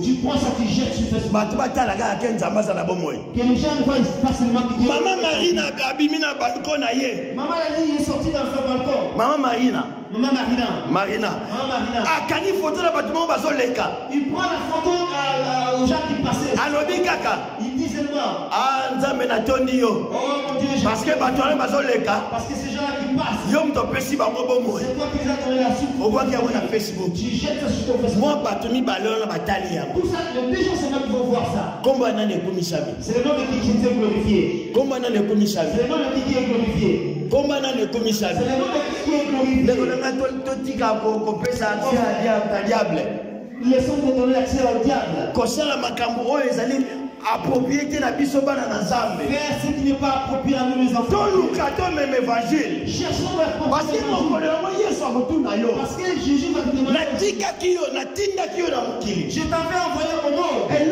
Tu prends ça, tu jettes sur Facebook. Que les gens voient facilement que Dieu. Maman Marina, Maman Lali est sortie dans son balcon. Maman Marina. Il prend la photo aux gens qui passaient. Il dit seulement. Oh mon Dieu, parce que ces gens-là qui passent. C'est toi qui les as donné la soupe. Facebook. Tu jettes ça sur ton Facebook. Moi, tout ça, les gens c'est qui vont voir ça. C'est le nom de qui est glorifié. C'est le nom de qui est glorifié. C'est le nom de qui est glorifié. Laissons de donner l'accès au diable. Appropriété na biso bana na Nzambe. Faire ce qui n'est pas approprié à nous les enfants. Même évangile. Cherchons la parce que Jésus va te demander. Je t'avais envoyé au monde. Qu'est-ce que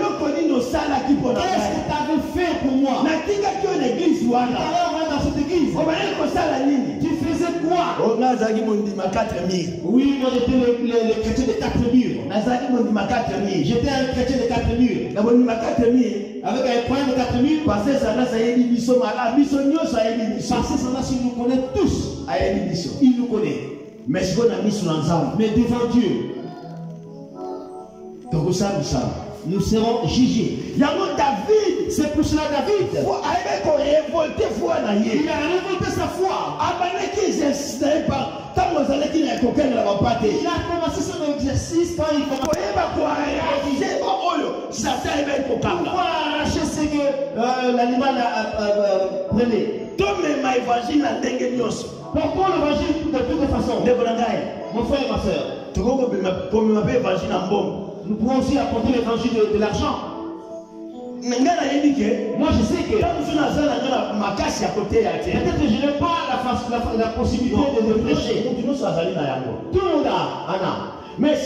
tu avais fait pour moi? Tu t'avais envoyé dans cette église. Tu faisais quoi? Oui, moi j'étais le chrétien de 4 murs. J'étais un chrétien de 4 murs. Avec un point de 4 murs. Parce que ça nous connaît tous. Il nous connaît. Mais devant Dieu, nous serons jugés. C'est pour cela David. Il a révolté sa foi. Il a commencé son exercice quand il arracher ce que l'animal prenait. Pourquoi l'évangile de toutes les façons? Mon frère et ma soeur, nous pouvons aussi apporter l'évangile de l'argent. Moi je sais que peut-être que je n'ai pas la possibilité de prêcher. Tout le monde a. Mais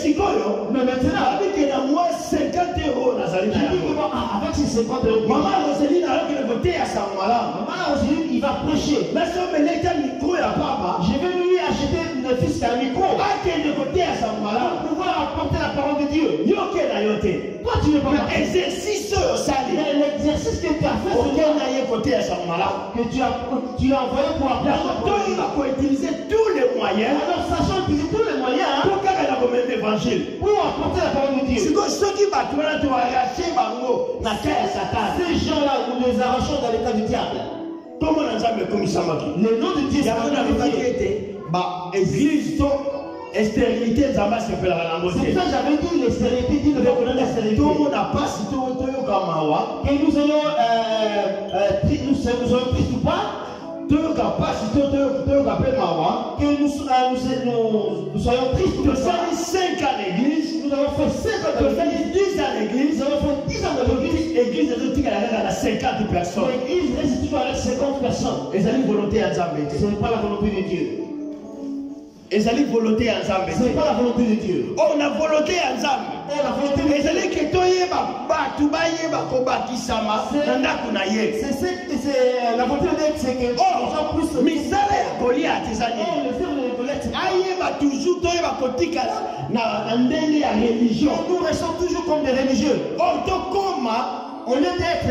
maintenant, avec moi 50 euros, avec ces 50 euros, Maman Roseline il va prêcher. Je vais lui acheter le fils d'un micro pour pouvoir apporter la parole de Dieu. Toi tu ne peux pas. Exercice, l'exercice l'exercice que tu as fait, que tu as envoyé pour apprendre. Il faut utiliser tous les moyens. Alors, sachant utiliser tous les moyens pour l'évangile. Pour apporter la parole de Dieu. Ces gens-là, nous les arrachons dans l'état du diable. Comment on a commis ça? Le nom de Dieu, c'est église, stérilité, c'est pour ça que j'avais dit les stérilités, dit le stérilité. Tout le monde a pas si tout le monde que nous ayons pris ou pas. Que nous soyons tristes. Nous avons 5 ans d'église. Nous avons fait 5 ans d'église. 10 ans d'église. Nous avons fait 10 ans d'église. L'église est à 50 personnes. L'église reste toujours avec 50 personnes. Et c'est une volonté à Zambé. Ce n'est pas la volonté de Dieu. Et c'est une volonté à Zambé. Ce n'est pas la volonté de Dieu. Oh, on a volonté à Zambé. Oh, la volonté de Dieu. Et c'est que tu es la volonté de Dieu, c'est que plus Goliath, toujours religion. Nous restons toujours comme des religieux. Au lieu d'être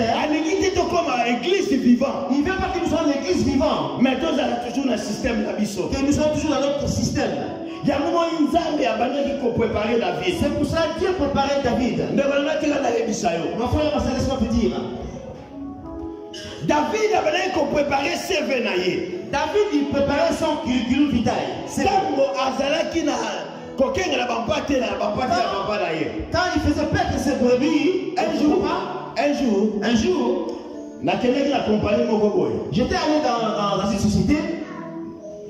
l'église vivante. Il ne veut pas que nous soyons l'église vivante. Mais nous sommes toujours dans le système de la mission. Que nous sommes toujours dans notre système. Il y a un moment où Nzambe a préparé David. C'est pour ça que Dieu préparait David. Ma frère, laisse-moi te dire. David a préparé ses venailles. David, il préparait son curriculum vitae. Quand il faisait perdre ses brebis, un jour, j'étais allé dans une société.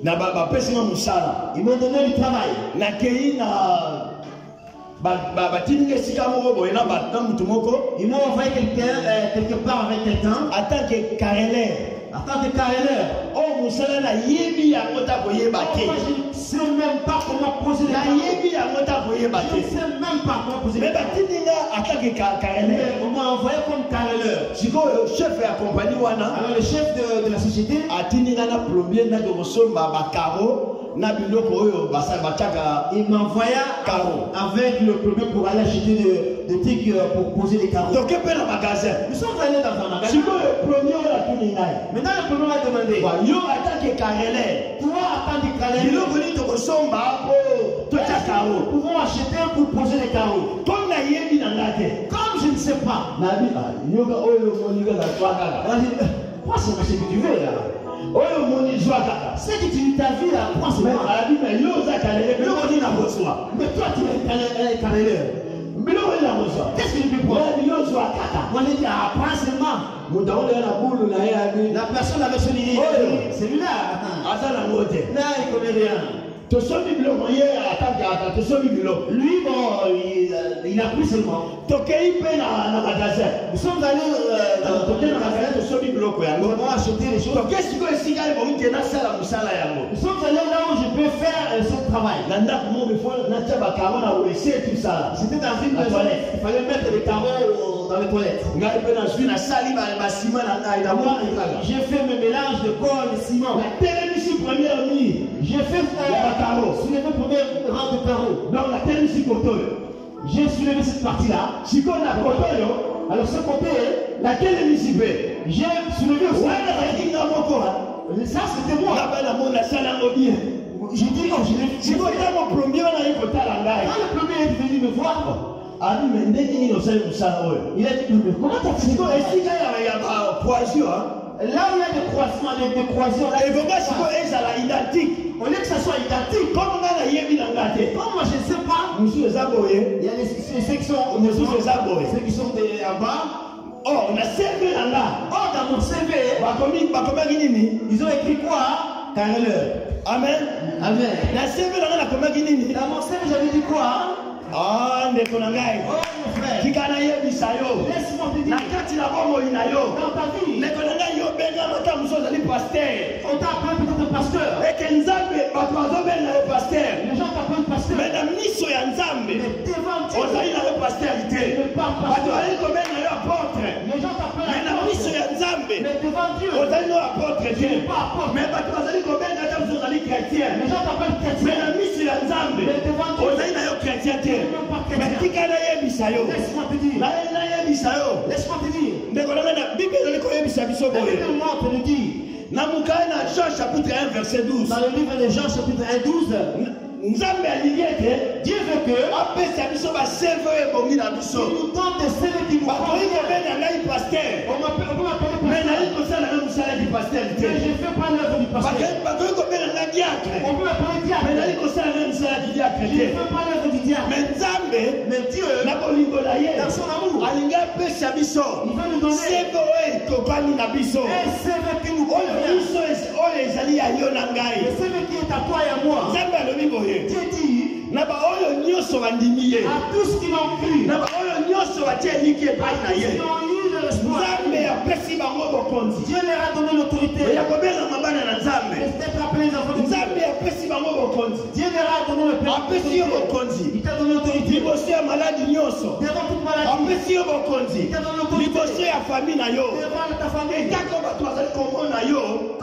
Ils m'ont donné du travail. Ils m'ont envoyé quelque part avec quelqu'un. En tant que carreleur. Oh, vous savez, la yebi à mota boye bate. Je ne sais même pas comment poser les carreaux. La yebi à mota boye bate. Je ne sais même pas comment poser les carreaux. Mais batinga en tant que carreleur. On m'a envoyé comme carreleur. Si le chef est accompagné, alors le chef de la société a tenu un plombier dans le somba carreau. Il m'envoya avec le plombier pour aller acheter des trucs pour poser les carreaux. Donc, nous sommes allés dans un magasin. Maintenant, le plombier m'a demandé. Toi, en tant que carreleur, nous pouvons acheter pour poser les carreaux. Comme je ne sais pas. Moi, c'est ce que tu veux là. C'est que tu t'as vu là, moi c'est moi. Mais toi tu es carreleur. Qu'est-ce que tu peux prendre? Moi je dis, apprends seulement. La personne avait son idée. Celui-là, non, il connaît rien. Lui, bon, il a pris seulement. Nous sommes allés dans le magasin, nous avons acheté les choses. Nous sommes allés là où je peux faire ce travail. C'était dans une maison, il fallait mettre les carreaux dans les toilettes. J'ai fait mes mélanges de colle et ciment. J'ai fait soulever le premier rang de carreaux. Donc la terre ici, j'ai soulevé cette partie-là. Alors ce côté, laquelle est ici? J'ai soulevé aussi. Ça c'était moi. J'ai dit, oh, je l'ai fait. Quand le plombier est venu me voir, il a dit, mais comment t'as fait? Là où il y a des croisements, des croisions, là, au lieu que ça soit identique, comme moi je ne sais pas, il y a ceux qui sont en bas. Oh, on a servi là. Oh, dans mon CV, ils ont écrit quoi? Carreleur. Amen. Amen. Dans mon CV, j'avais dit quoi? Ah, mais qu'on a gagné. Oh, mon frère. Laisse-moi te dire. Dans ta vie. On t'a appelé peut-être pasteur. Et que Nzambe, pasteur. Les gens t'appellent pasteur. Mais dans Miso ya Nzambe, mais devant Dieu, on a eu la pastoralité. Les gens t'appellent Miso ya Nzambe, mais devant Dieu, on a eu apôtre. Mais Les gens t'appellent chrétien. Mais dans Miso ya Nzambe, on a eu chrétien. Mais qui a Laisse-moi te dire. Laisse-moi te dire. pesa biso La boye. Bible montre, nous dit, Na mukai na Jean chapitre 1 verset 12. dans le livre de Jean chapitre 1, 12, Nzambe alingi ete Dieu veut que apesa biso baseve oyo ebongi na il biso. nous donne des sœurs qui nous Bakoki conviennent. kobenga ngai paster. On m'appelle Mais pasteur. nali kosala na mosala di paster Mais te. je ne fais pas l'œuvre du pasteur. Bakoki kobenga ngai diacre. On peut m'appeler Mais diacre. nali kosala na mosala di diacre Je ne te. fais pas l'œuvre du diacre. Mais Nzambe Mais Dieu, na bolingo na ye dans son amour, alingi apesa biso il va nous donner seve oyo ekokani na biso. un sœur qui nous Oyo convient. biso oyo ezali ya yo na Le ngai. sœur qui est à toi et à moi. Nzambe alobi boye. Dieu dit Na baoyo nyonso bandimi ye. à tous qui l'ont cru, Na baoyo nyonso batie eliki epai na qui ye. ont eu de l'espoir, Nzambe apesi bango bokonzi. Dieu leur a donné l'autorité. Ya kobengama bana na Nzambe. Peut-être appeler les enfants de Dieu. Nzambe apesi bango bokonzi. Dieu leur a donné le Apesi yo bokonzi. Il t'a donné l'autorité. Liboso ya maladi nyonso. Devant toute maladie. Apesi yo bokonzi. Il t'a donné l'autorité. Liboso ya famille na yo. Devant ta famille. Etako bato bazali komona yo.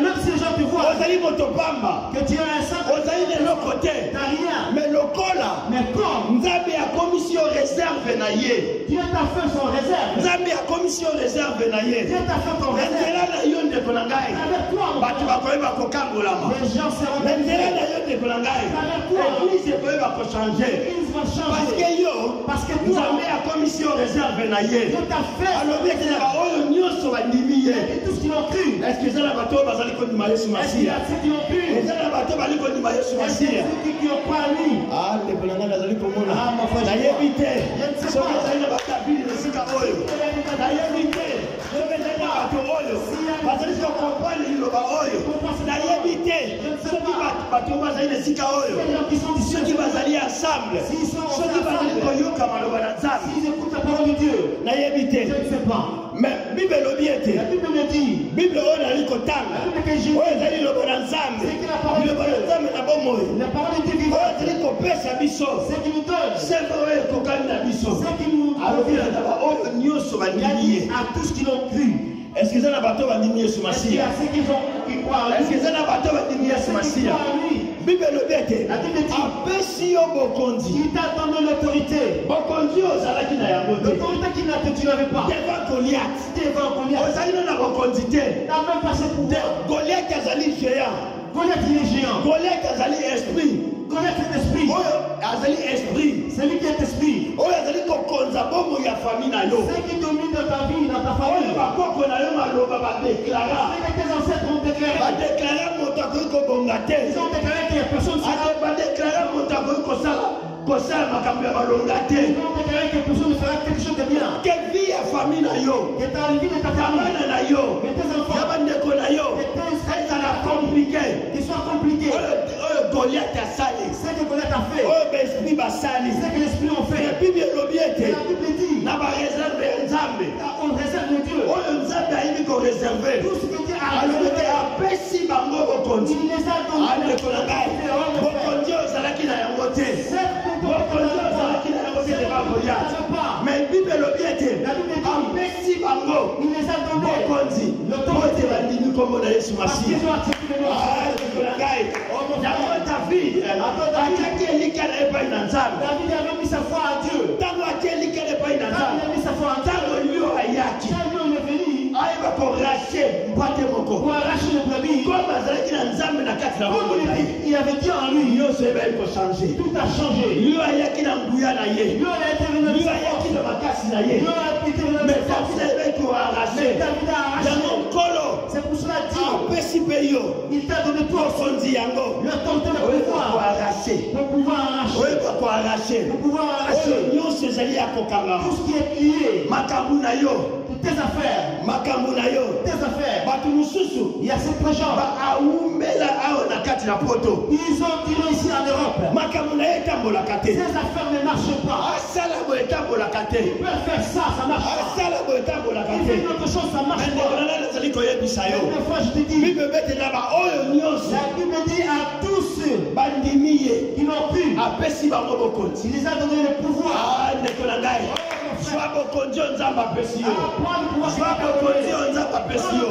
Même si les gens te voient Ozali moto pamba. que tu es un saint, Ozali leloko te. t'as rien. Mais lokola Mais comme Nzambe akomisi yo réserve na ye. Dieu t'a fait son réserve, Nzambe akomisi yo réserve na ye. Dieu t'a fait ton réserve, nzela na yo ndeko na ngai avec toi, bato bakoyeba kokangolama. les gens seront na nzela bénis. na yo ndeko na ngai Avec toi. église ekoyeba kochange. L'Église va Parce changer. que yo Parce que toi, Nzambe akomisi yo réserve na ye. Dieu t'a fait alobi ete na baoyo nyonso bandimi ye. et tout ce qu'ils ont cru. Est-ce que eza na bato oyo bazali kondima yesu Est-ce qu'il y masiya? a ceux qui ont cru? eza na bato bali kondima yesu Est-ce qu'il y a masiya? ceux qui ont pas lu? Ah, ndeko na ngai nazali komona Ah, mon frère, nayebi te je ne sais soki pas. ezali na bato ya bili na esika oyo nayebi te soki ezali na bato oyo bazali kokomprendre liloba oyo nayebi te soki bato oyo bazali na esika oyo Les gens qui sont ici, soki bazali ensemble soki bazali koyoka maloba na nzambe s'ils écoutent la parole de Dieu, nayebi je te. ne sais pas. Mais bible elobi La ete Bible me dit, bible oyo nali kotanga la Bible que j'ai oyo ezali liloba na nzambe liloba na nzambe na bomoi la parole de Dieu oyo vivante, ezali kopesa biso c'est qui nous donne, seve oyo ekokani na biso c'est qui nous alobi convient. na baoyo nyonso Il a bandimi dit ye. à tous qui l'ont cru. Est-ce que eza na bato bandimi yesu Est-ce qu'il y masiya? a ceux qui croient en Est-ce que lui? eza na bato bandimi yesu Ceux qui masiya? croient en lui. bible elobi ete La Bible dit, apesi yo bokonzi. il t'a donné l'autorité. bokonzi oyo ozalaki na yango te L'autorité que tu n'avais pas. devant goliath Devant Goliath. ozali no na bokonzi te. T'as même pas ce pouvoir. goliath azali géant. Goliath, il est géant. goliath azali esprit Goliath est esprit. oyo azali esprit C'est lui qui est esprit. oyo azali kokonza bomoi ya famille na yo. C'est qui domine dans ta vie, dans ta oyo famille. bakoko na yo maloba badeklara C'est que tes ancêtres ont déclaré. badeklara moto akoki kobonga te. Ils ont déclaré qu'il n'y a personne sur ate badeklara moto akoki kosala makambo ya balonga te. Ils ont déclaré que personne ne fera quelque chose de bien. ke vie ya famille na yo Que ta vie de ta ya famille, bana na yo que tes ya enfants, bandeko na yo ezala komplike qu'ils soient compliqués. oyo goliath asali C'est que Goliath a fait. oyo baesprit basali. C'est que l'esprit ont fait. bible elobi Et ete la Bible dit, na bareserve ya nzambe on réserve de Dieu. oyo nzambe ayebi koreserve Tout ce que Dieu a alobi te réservé, apesi bango bokonzi. il les a donnés. andeko na ngai bokonzi oyo ozalaki na yango te. bokonzi oyo ozalaki na yango te deba goliath. mais bible elobi ete apesi bango Il les a donnés. bokonzi po ete bandimi nkombo na yesu Parce qu'ils masiya. ont accepté le nom. andeko na ngai yango david atiaki elika na epai na nzambe. David avait mis sa foi à Dieu. ntango atie elika na epai na David nzambe a mis sa foi en Dieu. ntango lio ayaki Quand Dieu est venu ayeba korache mpate moko pour arracher le brebis, comme azalaki na nzambe na kati na comme bongo na ye il avait Dieu en lui, nyonso ebai kochange. tout a changé. lio ayaki na nguya na ye Dieu a été venu lio ayaki na makasi na ye Dieu a été venu mais davida ebai koarrache David a arraché. yango nkolo C'est pour cela Dieu, apesi mpe yo il t'a donné toi bokonzi yango l'autorité de oyeba pouvoir. koarrache Pour pouvoir arracher. oyeba koarrache Pour pouvoir oyo arracher nyonso ezali ya kokangama tout ce qui est lié. makambo na yo Tes affaires. makambo na yo Tes affaires. bato mosusu Il y a ces gens. baawumbela awa na kati na poto Ils ont tiré ici en Europe. makambo na ye etambolaka te Ces affaires ne marchent pas. asala boye etambolaka te Ils peuvent faire ça, ça marche pas. asala boye etambolaka Ils te font autre chose, ça marche ndeko pas. na ngai nazali koyebisa yo Une fois, je te dis, bible betela baoyo nyonso la Bible dit à tous ceux bandimi ye qui l'ont cru, apesi bango bokonzi. il les a donné le pouvoir. ndeko na ngai zwa bokonzi oyo nzambe apesi yo À prendre le pouvoir. zwa bokonzi oyo nzambe apesi yo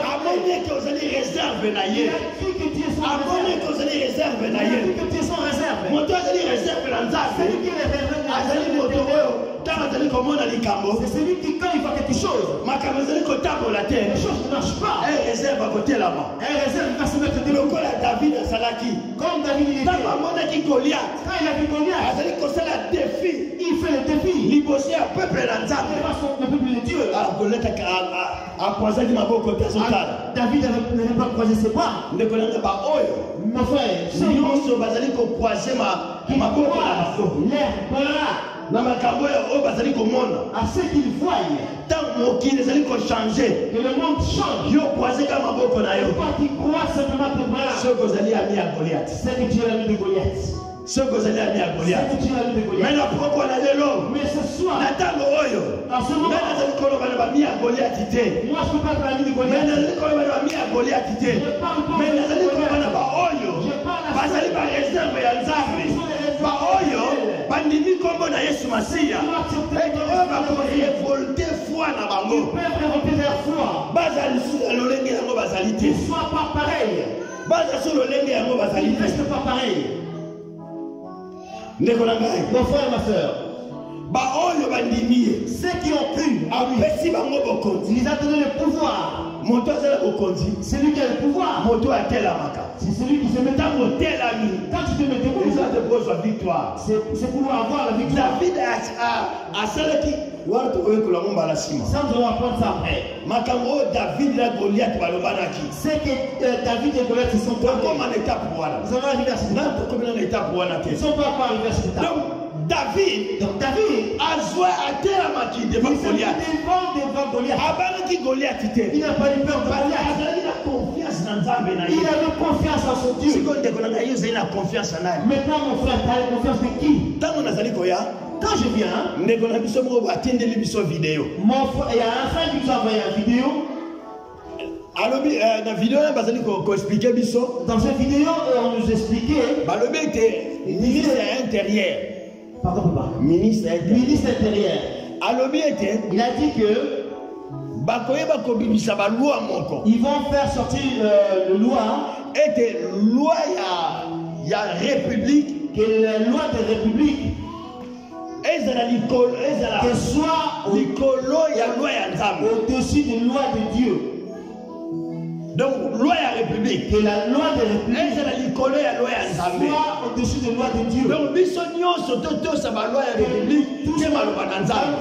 amoni ete ozali reserve na ye Il a cru que tu es sans amoni réserve. ete ozali reserve na Il a ye cru que tu es sans réserve. moto azali reserve na nzambe Celui qui est réservé, azali moto oyo ntango azali komona likambo c'est celui qui, quand il voit quelque chose, makambo Les choses ne marchent pas. Elle réserve à côté là-bas. Elle réserve, il va se mettre debout. David à Salaki. Comme David il était. Quand il a vu Goliath, il fait le défi. Il bossait un peuple Le peuple de Dieu. David n'avait pas croisé ses bras. Mon frère, l'air voilà. À ce qu'il voient que le monde change. Toi qui crois simplement tes bras, c'est que tu es l'ami de Goliath. Ce que vous allez à Goliath. Mais la propre mais ce soir, en ce moment, moi je ne peux pas être l'ami de Goliath. Mais je parle pas mon frère et ma soeur, ceux qui ont cru, il les a donné le pouvoir. C'est lui qui a le pouvoir. C'est celui qui se met à côté. Quand tu te mets debout, c'est pour avoir la victoire. David Ça, nous allons apprendre ça après. C'est que David et Goliath se sont trompés. Nous allons arriver à cette étape. Ils ne sont pas encore arrivés à cette étape. David a joué à terre à devant Goliath. Il n'a pas eu peur de Goliath. Il avait confiance en son Dieu. Maintenant, mon frère, tu as confiance de qui? Quand je viens, mon frère, il y a un frère qui nous a envoyé une vidéo. Dans cette vidéo, on nous expliquait ministre intérieur. Pardon, papa. Ministre intérieur. Il a dit que ils vont faire sortir le loi. République. Que la loi de république. Que soit au-dessus de la loi de Dieu. Donc, loi à république. Que la loi de république soit au-dessus de la loi de Dieu. Donc, nous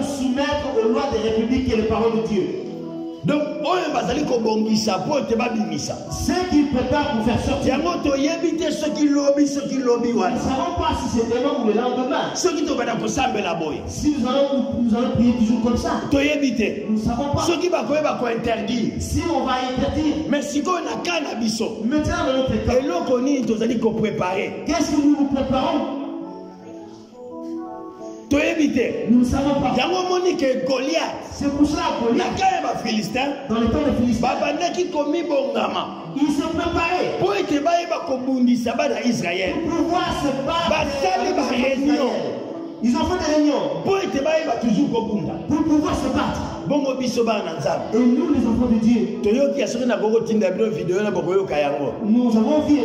soumettre aux lois de république et les paroles de Dieu. Donc, ceux qui préparent pour faire sortir, nous ne savons pas si c'est demain ou le lendemain. Si nous allons prier toujours comme ça, nous ne savons pas. Si on va interdire, mais si on a maintenant dans notre temps, qu'est-ce que nous nous préparons? Nous ne savons pas. C'est pour cela que Goliath, dans le temps des Philistins, ils se préparaient pour pouvoir se battre. Ils ont fait des réunions pour pouvoir se battre. Et nous, les enfants de Dieu, nous avons vu,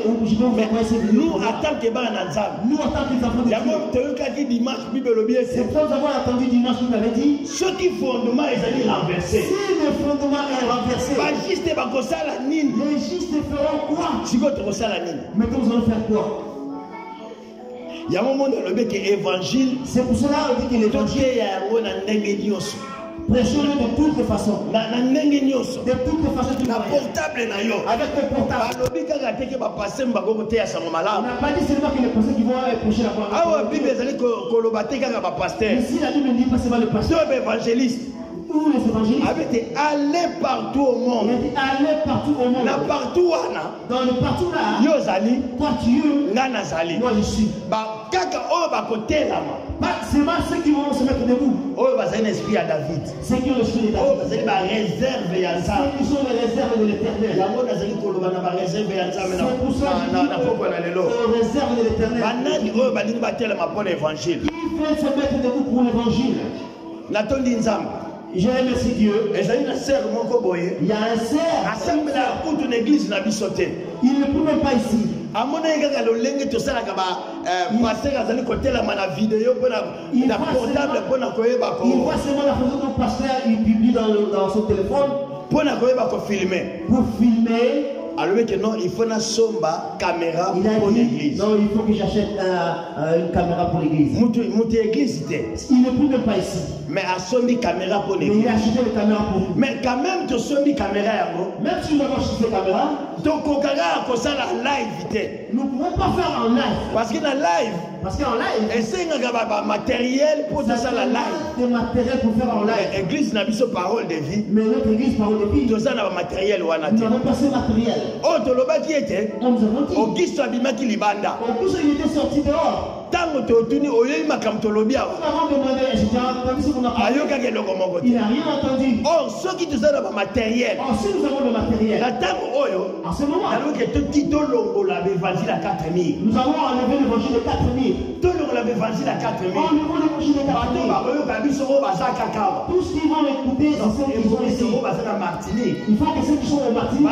nous, en tant que enfants de Dieu, c'est pour nous avons entendu dimanche, nous avait dit, si le fondement est renversé, les justes feront quoi? Maintenant, nous allons faire quoi? Il y a un moment dans le bec évangile. C'est pour cela qu'on dit que l'évangile prêchons de toutes les façons. De toutes les façons. Avec le portable. On n'a pas dit seulement que les pasteurs qui vont prêcher la parole. Ici la Bible ne dit pas seulement le pasteur. Évangéliste. Où les évangélistes? Aller partout au monde. Il a dit aller partout au monde. Dans le partout là. Toi tu es. Moi je suis. C'est moi ceux qui vont se mettre debout. Ceux qui ont l'esprit de David. Ceux qui sont les réserves de l'éternel. C'est pour ça les réserves de l'éternel. Qui veulent se mettre debout pour l'évangile? Je remercie Dieu. Il y a un sœur. Il ne peut même pas ici. amona yeka lolenge to sala ka ba pasteur azali kotela mana vidéo pour la portable pour na koyeba ko. Il voit seulement la photo du pasteur, il publie dans son téléphone pour na koyeba ko filmer. Pour filmer. Alors que non, il faut na somba caméra pour l'église. Non, il faut que j'achète une caméra pour l'église. Mon église était. Il n'est plus même pas ici. Mais à sombi caméra pour l'église. Mais il a acheté une caméra pour nous. Mais quand même tu sombi caméra yango. Même si nous avons acheté cette caméra. Donc au Kanga ko ça la live. Nous ne pouvons pas faire en live. Parce que dans live. Parce qu'en live. Et c'est un matériel pour faire ça la live. Des matériel pour faire en live. L'église n'a pas parole de vie. Mais notre église parole de vie. Tout ça n'a pas matériel ou nous n'avons pas ce matériel. Oh, Toloba qui était. On nous avons dit. Auguste Abima qui libanda. Auguste il était sorti dehors. Tant que tu as eu ma camtolobia. Nous avons demandé, il n'a rien entendu. Oh, ceux qui te donnent le matériel. Oh, si nous avons le matériel. En ce moment. Nous avons enlevé l'évangile de 4000. L'évangile à 4000. Enlevons l'évangile de 4000. Tous qui vont l'écouter, c'est ceux qui sont ici. Il faut que ceux qui sont au Martinique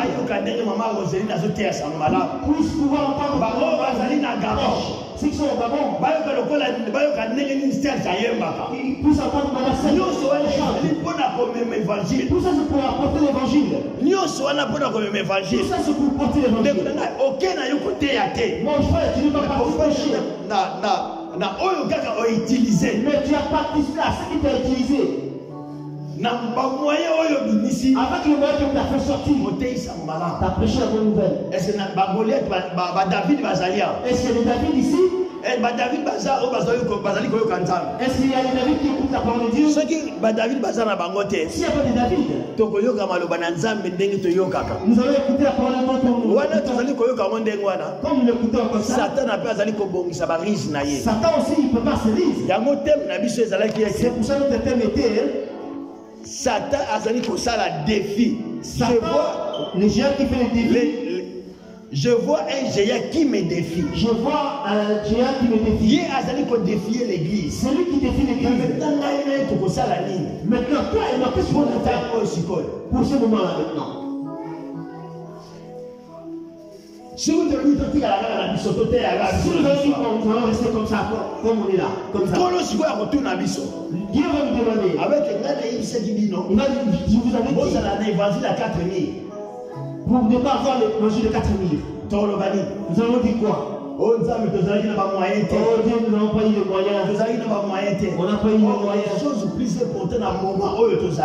puissent pouvoir entendre. Ceux qui sont au Gabon, ils puissent entendre ma scène. Tout ça c'est pour apporter l'évangile. Tout ça c'est pour porter l'évangile. Mon frère, tu ne vas pas pécher. Mais tu as participé à ce qui t'a utilisé. Avec le moyen que tu as fait sortir, tu as prêché la bonne nouvelle. Est-ce que David David ici? David Baza au Bazali Koyokantan. Est-ce qu'il y a des David qui écoutent la parole de Dieu? Ce qui David Baza n'a pas ngoté. S'il n'y a pas de David, Tokoyoka Malobananza Mendeng Toyokaka. Nous allons écouter la parole de notre Wana Tozali Koyoka Mondengwana. Comme nous l'écoutons comme ça. Satan n'a pas Zali Kobong Sabaris Naye. Satan aussi il ne peut pas se lire. Yango thème na biso ezala ki. C'est pour ça que notre thème était Satan azali ko sala défi. Je vois le géant qui fait le défi. Je vois un géant qui me défie. Je vois un géant qui me défie. Il azali ko défier l'église. C'est lui qui défie l'église. Maintenant, toi et moi, qu'est-ce qu'on va faire pour ce moment-là maintenant? Si vous devez dire que nous allons rester comme ça, comme on est là, comme ça. Dieu va nous demander. Avec un grand naïf, qui dit non. Je vous avais dit. L'évangile à 4000. Vous ne devez pas avoir l'évangile de 4000. Nous allons dire quoi? Oh Dieu, nous n'avons pas eu les moyens. On n'a pas eu les moyens. Les choses les plus importantes à moment où les choses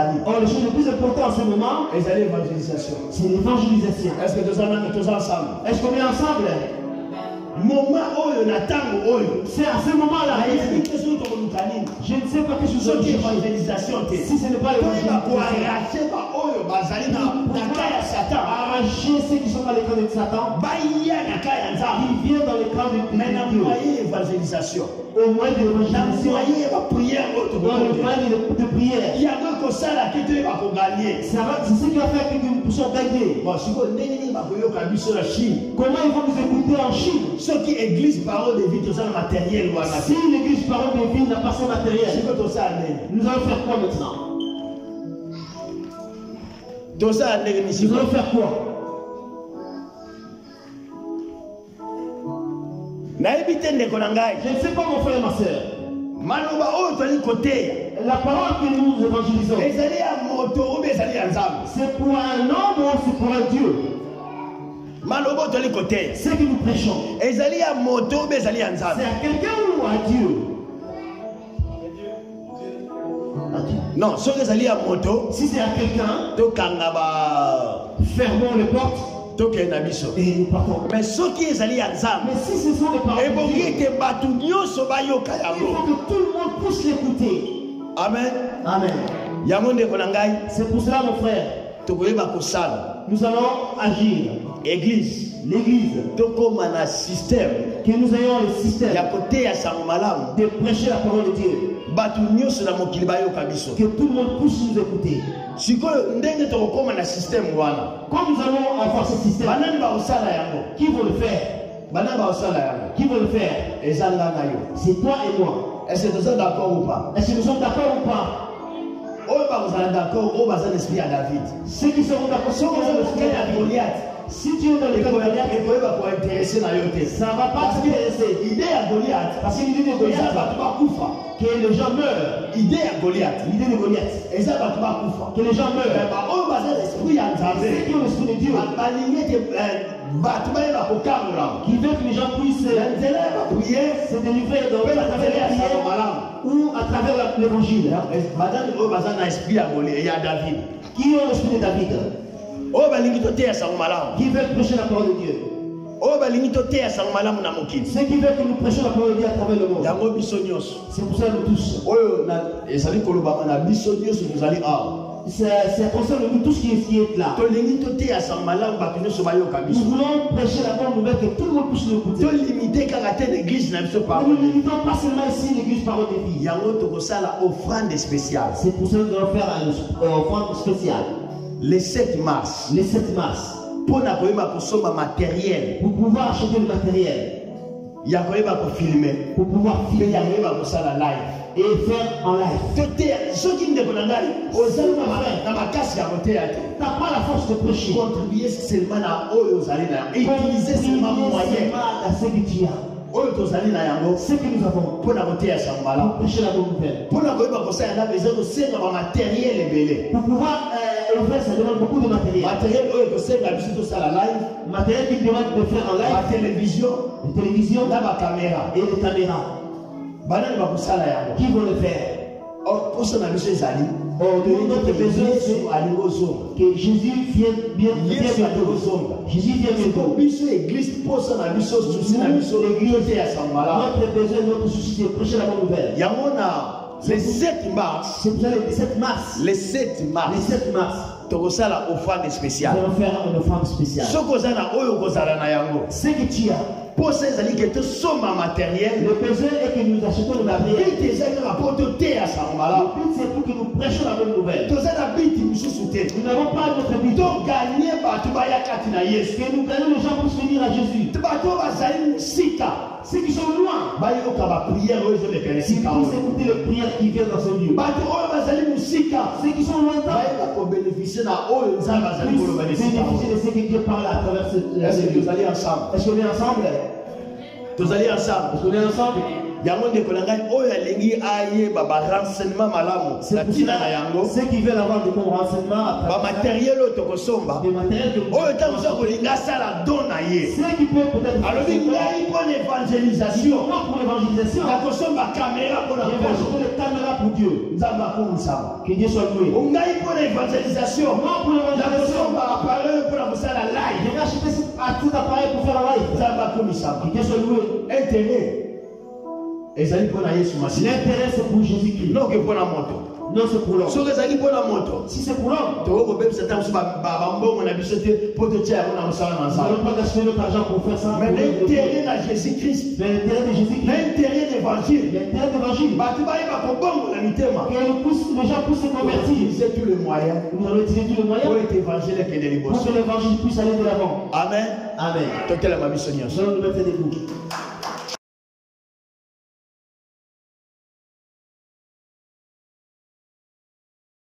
les plus importantes en ce moment, c'est l'évangélisation. C'est l'évangélisation. Est-ce que nous sommes ensemble? Est-ce qu'on est ensemble? C'est à ce moment-là. Je ne sais pas que je suis l'évangélisation. Si ce n'est pas l'évangélisation, arracher ceux qui sont dans les camps de Satan, ils viennent dans les camps de l'évangélisation. Au moins de l'évangélisation, dans le moyen de prière. C'est ce qui va faire que nous puissions gagner. Comment ils vont nous écouter en Chine? Ceux qui église parole de vie, tout ça matériel. Si l'église parole de vie n'a pas son matériel, nous allons faire quoi maintenant? Nous allons faire quoi? Je ne sais pas mon frère et ma soeur. La parole que nous évangélisons, c'est pour un homme ou c'est pour un Dieu? Ce que nous prêchons, c'est à quelqu'un ou à Dieu? Non, si c'est à quelqu'un, fermons les portes et nous partons. Mais ceux qui sont ensemble, mais si ce sont les paroles de Dieu, il faut que tout le monde puisse l'écouter. Amen. Amen. C'est pour cela, mon frère, nous allons agir. Église, l'église, système, que nous ayons le système de prêcher la parole de Dieu. Que tout le monde puisse nous écouter. Quand nous allons avoir ce système, qui vont le faire? Qui vont le faire? C'est toi et moi. Est-ce que nous sommes d'accord ou pas? Est-ce que nous sommes d'accord ou pas? d'accord, on va l'esprit à David. Ceux qui seront d'accord, Si on a l'esprit à Goliath, si tu es dans le cas de Goliath, ça ne va pas t'intéresser. L'idée à Goliath, Parce que l'idée de Goliath, que les gens meurent. L'idée à Goliath, L'idée de Goliath, que les gens meurent. l'esprit à Ceux qui ont l'esprit de Dieu, qui veut que les gens puissent se délivrer à travers la prière ou à travers l'évangile. Qui ont l'esprit de David, qui veulent prêcher la parole de Dieu. Ceux qui veulent que nous prêchions la parole de Dieu à travers le monde. C'est pour ça que nous tous. Ça concerne nous tous qui est là. Nous voulons prêcher la bonne nouvelle que tout le monde puisse nous écouter. Nous ne limitons pas seulement ici l'église parole de vie. C'est pour ça que nous allons faire une offrande spéciale. Le 7 mars. Le 7 mars. Pour matériel. Pour pouvoir acheter le matériel. Pour pouvoir filmer. Et faire en live. T'as pas la force de prêcher. Contribuer seulement à utiliser seulement moyen. À ce que tu as. Ce que nous avons pour prêcher la bonne nouvelle. Pour pouvoir faire, ça demande beaucoup de matériel. Matériel qui demande de faire en live. La télévision et les caméras. Qui vont le faire? Notre besoin c'est que Jésus vienne bien. Jésus vient bientôt. Notre besoin, notre souci, c'est prêcher la bonne nouvelle. Le 7 mars. C'est le 7 mars. Le 7 mars. Le 7 mars. Nous allons faire une offrande spéciale. Nous allons faire une offrande spéciale. Ce que tu as. Pour ces amis qui sont matériel, le besoin est que nous achetons le matériel. Le but c'est pour que nous prêchions la bonne nouvelle. Nous n'avons pas notre but. Donc gagner que nous gagnons les gens pour venir à Jésus. Ceux qui sont loin, ils puissent écouter les prières qui viennent dans ce lieu. Ceux qui sont lointains, bénéficier de ce que Dieu parle à travers ce. Est-ce que vous allez ensemble? Est-ce qu'on est ensemble? Vous allez ensemble? Est-ce qu'on est ensemble? Ceux qui veulent avoir de bons renseignements, matériel des matériels que vous ceux qui peuvent peut-être pour l'évangélisation, pour l'évangélisation, les caméras pour Dieu. Que Dieu soit loué. Pour l'évangélisation, pour l'évangélisation, j'ai acheté tout appareil pour faire la live. Que Dieu soit loué. Intérêt. L'intérêt c'est pour Jésus-Christ. Non, que pour la moto. Non, c'est pour l'homme. Si c'est pour l'homme, nous n'allons pas gaspiller notre argent pour faire ça. Mais l'intérêt de Jésus-Christ, l'intérêt de l'évangile, que les gens puissent se convertir. C'est tout le moyen. Nous allons utiliser tout le moyen pour que l'évangile puisse aller de l'avant. Amen. Amen. Nous allons nous mettre debout.